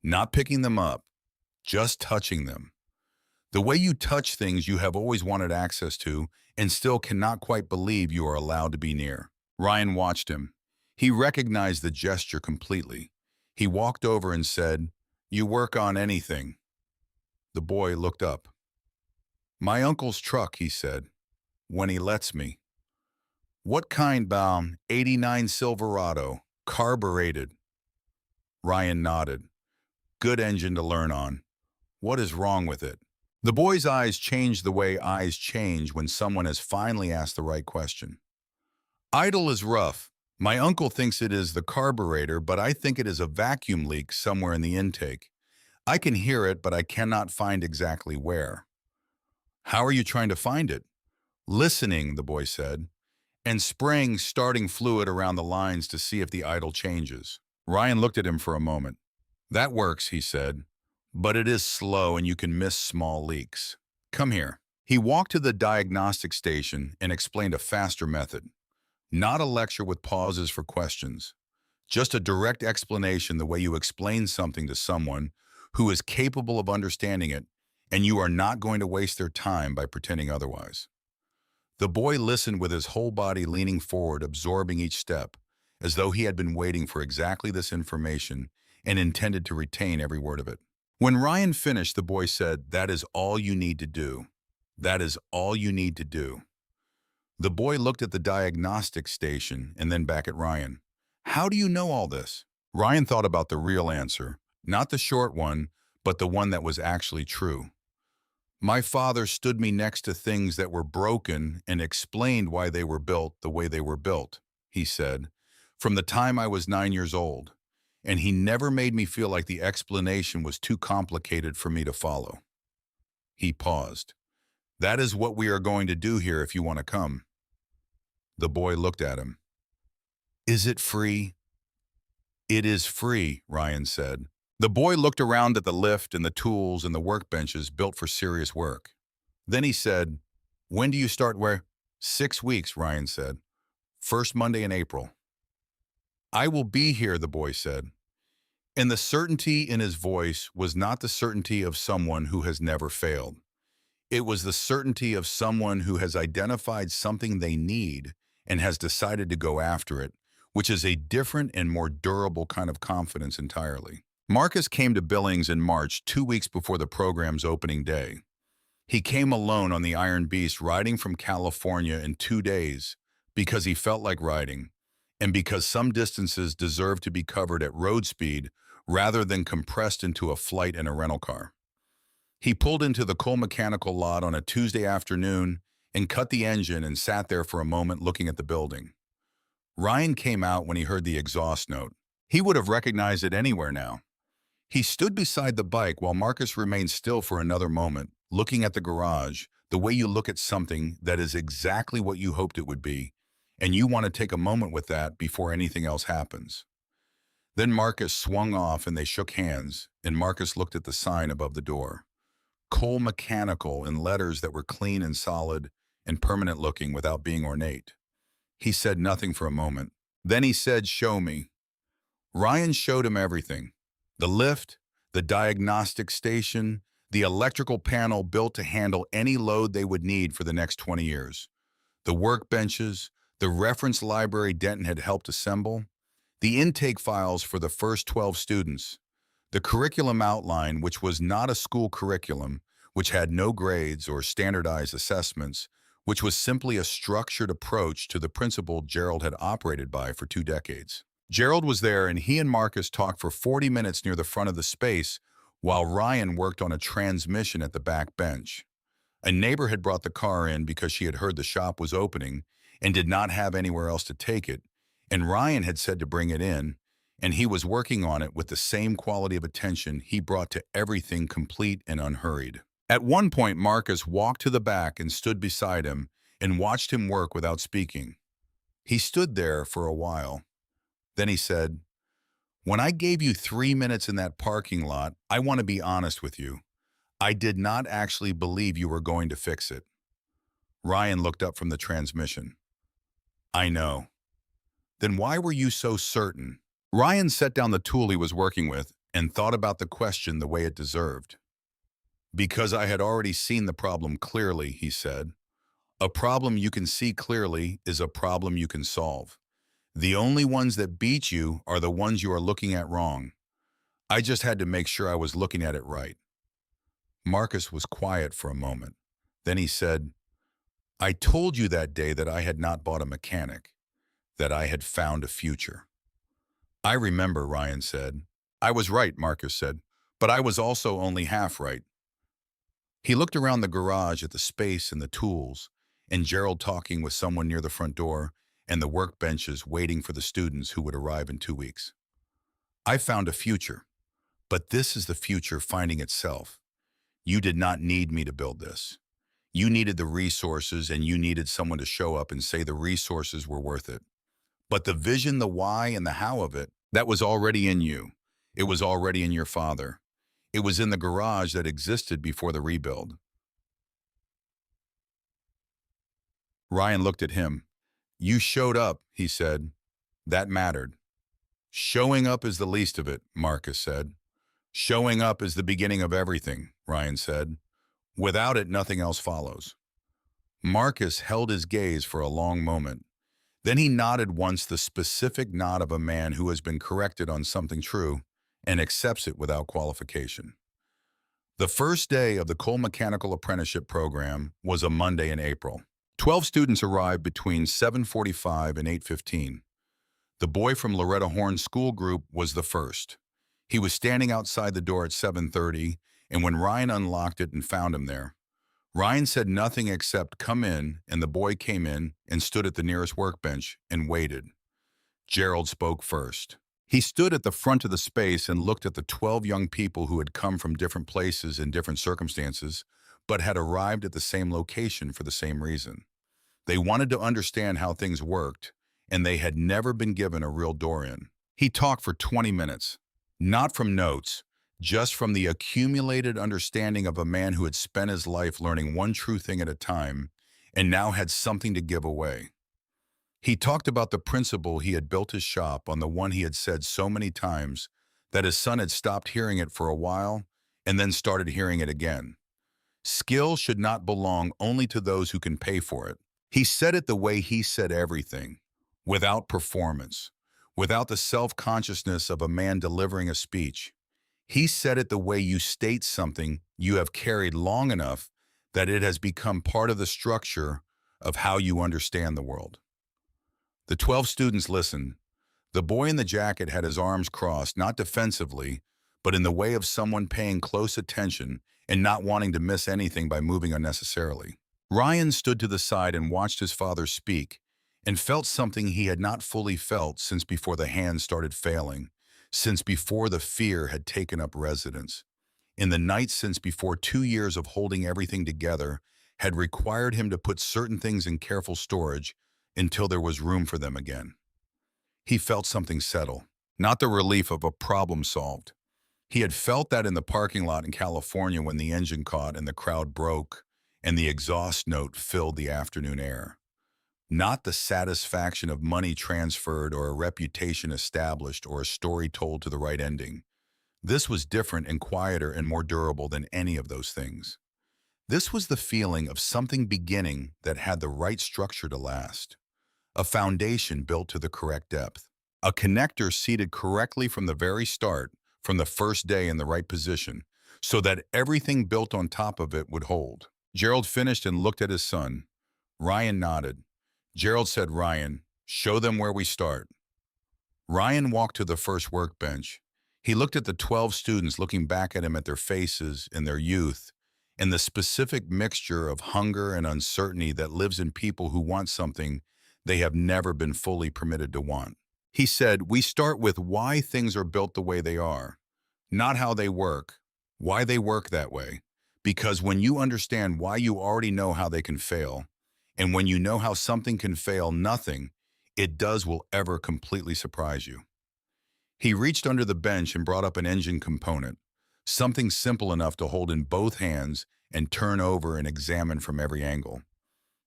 Not picking them up, just touching them. The way you touch things you have always wanted access to and still cannot quite believe you are allowed to be near. Ryan watched him. He recognized the gesture completely. He walked over and said, "You work on anything?" The boy looked up. "My uncle's truck," he said, "when he lets me." "What kind, Baum?" "'89 Silverado, carbureted." Ryan nodded. "Good engine to learn on. What is wrong with it?" The boy's eyes changed the way eyes change when someone has finally asked the right question. "Idle is rough. My uncle thinks it is the carburetor, but I think it is a vacuum leak somewhere in the intake. I can hear it, but I cannot find exactly where." "How are you trying to find it?" "Listening," the boy said, "and spraying starting fluid around the lines to see if the idle changes." Ryan looked at him for a moment. "That works," he said, "but it is slow and you can miss small leaks. Come here." He walked to the diagnostic station and explained a faster method. Not a lecture with pauses for questions, just a direct explanation the way you explain something to someone who is capable of understanding it, and you are not going to waste their time by pretending otherwise. The boy listened with his whole body leaning forward, absorbing each step, as though he had been waiting for exactly this information and intended to retain every word of it. When Ryan finished, the boy said, "That is all you need to do. That is all you need to do." The boy looked at the diagnostic station and then back at Ryan. "How do you know all this?" Ryan thought about the real answer, not the short one, but the one that was actually true. "My father stood me next to things that were broken and explained why they were built the way they were built," he said, "from the time I was 9 years old. And he never made me feel like the explanation was too complicated for me to follow." He paused. "That is what we are going to do here if you want to come." The boy looked at him. "Is it free?" "It is free," Ryan said. The boy looked around at the lift and the tools and the workbenches built for serious work. Then he said, "When do you start where?" "6 weeks," Ryan said. "First Monday in April." "I will be here," the boy said. And the certainty in his voice was not the certainty of someone who has never failed. It was the certainty of someone who has identified something they need and has decided to go after it, which is a different and more durable kind of confidence entirely. Marcus came to Billings in March, 2 weeks before the program's opening day. He came alone on the Iron Beast, riding from California in 2 days because he felt like riding, and because some distances deserve to be covered at road speed rather than compressed into a flight in a rental car. He pulled into the Cole Mechanical lot on a Tuesday afternoon and cut the engine and sat there for a moment looking at the building. Ryan came out when he heard the exhaust note. He would have recognized it anywhere now. He stood beside the bike while Marcus remained still for another moment, looking at the garage, the way you look at something that is exactly what you hoped it would be, and you want to take a moment with that before anything else happens. Then Marcus swung off and they shook hands, and Marcus looked at the sign above the door. Cole Mechanical in letters that were clean and solid and permanent looking without being ornate. He said nothing for a moment. Then he said, "Show me." Ryan showed him everything. The lift, the diagnostic station, the electrical panel built to handle any load they would need for the next 20 years. The workbenches, the reference library Denton had helped assemble, the intake files for the first 12 students, the curriculum outline, which was not a school curriculum, which had no grades or standardized assessments, which was simply a structured approach to the principle Gerald had operated by for 2 decades. Gerald was there, and he and Marcus talked for 40 minutes near the front of the space while Ryan worked on a transmission at the back bench. A neighbor had brought the car in because she had heard the shop was opening and did not have anywhere else to take it, and Ryan had said to bring it in, and he was working on it with the same quality of attention he brought to everything, complete and unhurried. At one point, Marcus walked to the back and stood beside him and watched him work without speaking. He stood there for a while. Then he said, "When I gave you 3 minutes in that parking lot, I want to be honest with you. I did not actually believe you were going to fix it." Ryan looked up from the transmission. "I know." "Then why were you so certain?" Ryan set down the tool he was working with and thought about the question the way it deserved. "Because I had already seen the problem clearly," he said. "A problem you can see clearly is a problem you can solve. The only ones that beat you are the ones you are looking at wrong. I just had to make sure I was looking at it right." Marcus was quiet for a moment. Then he said, "I told you that day that I had not bought a mechanic, that I had found a future." "I remember," Ryan said. "I was right," Marcus said, "but I was also only half right." He looked around the garage at the space and the tools, and Gerald talking with someone near the front door, and the workbenches waiting for the students who would arrive in 2 weeks. "I found a future, but this is the future finding itself. You did not need me to build this. You needed the resources, and you needed someone to show up and say the resources were worth it. But the vision, the why, and the how of it, that was already in you. It was already in your father. It was in the garage that existed before the rebuild." Ryan looked at him. "You showed up," he said. "That mattered." "Showing up is the least of it," Marcus said. "Showing up is the beginning of everything," Ryan said. "Without it, nothing else follows." Marcus held his gaze for a long moment. Then he nodded once, the specific nod of a man who has been corrected on something true and accepts it without qualification. The first day of the Cole Mechanical Apprenticeship Program was a Monday in April. 12 students arrived between 7:45 and 8:15. The boy from Loretta Horn's school group was the first. He was standing outside the door at 7:30, and when Ryan unlocked it and found him there, Ryan said nothing except "come in," and the boy came in and stood at the nearest workbench and waited. Gerald spoke first. He stood at the front of the space and looked at the 12 young people who had come from different places in different circumstances, but had arrived at the same location for the same reason. They wanted to understand how things worked, and they had never been given a real door in. He talked for 20 minutes, not from notes, just from the accumulated understanding of a man who had spent his life learning one true thing at a time and now had something to give away. He talked about the principle he had built his shop on, the one he had said so many times that his son had stopped hearing it for a while and then started hearing it again. Skill should not belong only to those who can pay for it. He said it the way he said everything, without performance, without the self-consciousness of a man delivering a speech. He said it the way you state something you have carried long enough that it has become part of the structure of how you understand the world. The 12 students listened. The boy in the jacket had his arms crossed, not defensively, but in the way of someone paying close attention and not wanting to miss anything by moving unnecessarily. Ryan stood to the side and watched his father speak and felt something he had not fully felt since before the hands started failing, since before the fear had taken up residence. In the night since before 2 years of holding everything together had required him to put certain things in careful storage until there was room for them again. He felt something settle, not the relief of a problem solved. He had felt that in the parking lot in California when the engine caught and the crowd broke and the exhaust note filled the afternoon air. Not the satisfaction of money transferred or a reputation established or a story told to the right ending. This was different and quieter and more durable than any of those things. This was the feeling of something beginning that had the right structure to last. A foundation built to the correct depth. A connector seated correctly from the very start, from the first day in the right position, so that everything built on top of it would hold. Gerald finished and looked at his son. Ryan nodded. Gerald said, "Ryan, show them where we start." Ryan walked to the first workbench. He looked at the 12 students looking back at him at their faces in their youth and the specific mixture of hunger and uncertainty that lives in people who want something they have never been fully permitted to want. He said, "We start with why things are built the way they are, not how they work, why they work that way. Because when you understand why, you already know how they can fail. And when you know how something can fail, nothing it does will ever completely surprise you." He reached under the bench and brought up an engine component, something simple enough to hold in both hands and turn over and examine from every angle.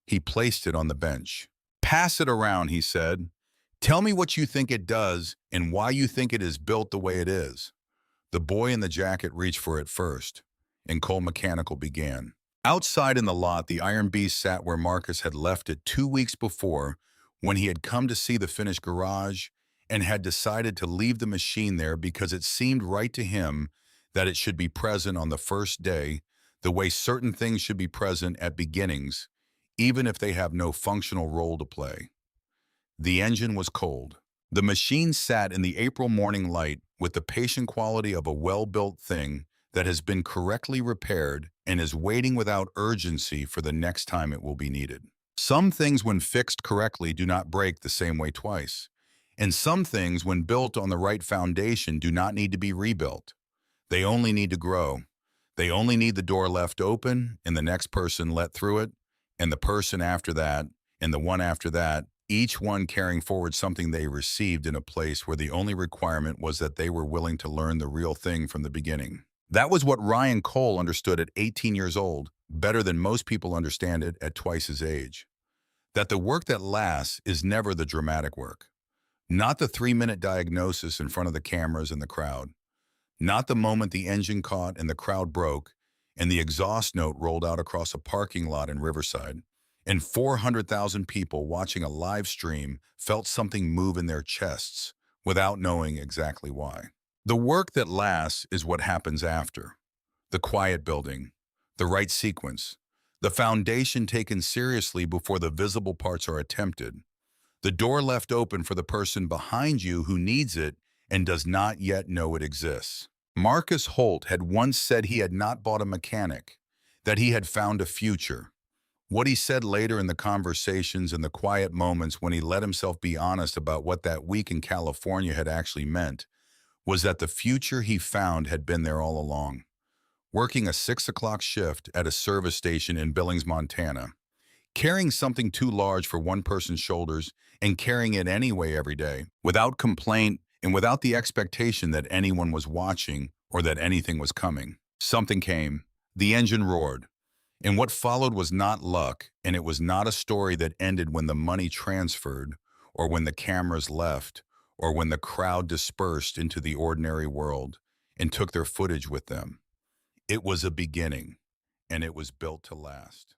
He placed it on the bench. "Pass it around," he said. "Tell me what you think it does and why you think it is built the way it is." The boy in the jacket reached for it first, and Cole Mechanical began. Outside in the lot, the Iron Beast sat where Marcus had left it 2 weeks before, when he had come to see the finished garage and had decided to leave the machine there because it seemed right to him that it should be present on the first day, the way certain things should be present at beginnings, even if they have no functional role to play. The engine was cold. The machine sat in the April morning light with the patient quality of a well-built thing that has been correctly repaired and is waiting without urgency for the next time it will be needed. Some things, when fixed correctly, do not break the same way twice. And some things, when built on the right foundation, do not need to be rebuilt. They only need to grow. They only need the door left open and the next person let through it, and the person after that, and the one after that, each one carrying forward something they received in a place where the only requirement was that they were willing to learn the real thing from the beginning. That was what Ryan Cole understood at 18 years old, better than most people understand it at twice his age. That the work that lasts is never the dramatic work. Not the 3-minute diagnosis in front of the cameras and the crowd. Not the moment the engine caught and the crowd broke and the exhaust note rolled out across a parking lot in Riverside, and 400,000 people watching a live stream felt something move in their chests without knowing exactly why. The work that lasts is what happens after. The quiet building, the right sequence, the foundation taken seriously before the visible parts are attempted, the door left open for the person behind you who needs it and does not yet know it exists. Marcus Holt had once said he had not bought a mechanic, that he had found a future. What he said later in the conversations and the quiet moments when he let himself be honest about what that week in California had actually meant was that the future he found had been there all along. Working a 6 o'clock shift at a service station in Billings, Montana, carrying something too large for one person's shoulders and carrying it anyway every day, without complaint and without the expectation that anyone was watching or that anything was coming. Something came. The engine roared. And what followed was not luck, and it was not a story that ended when the money transferred, or when the cameras left, or when the crowd dispersed into the ordinary world and took their footage with them. It was a beginning, and it was built to last.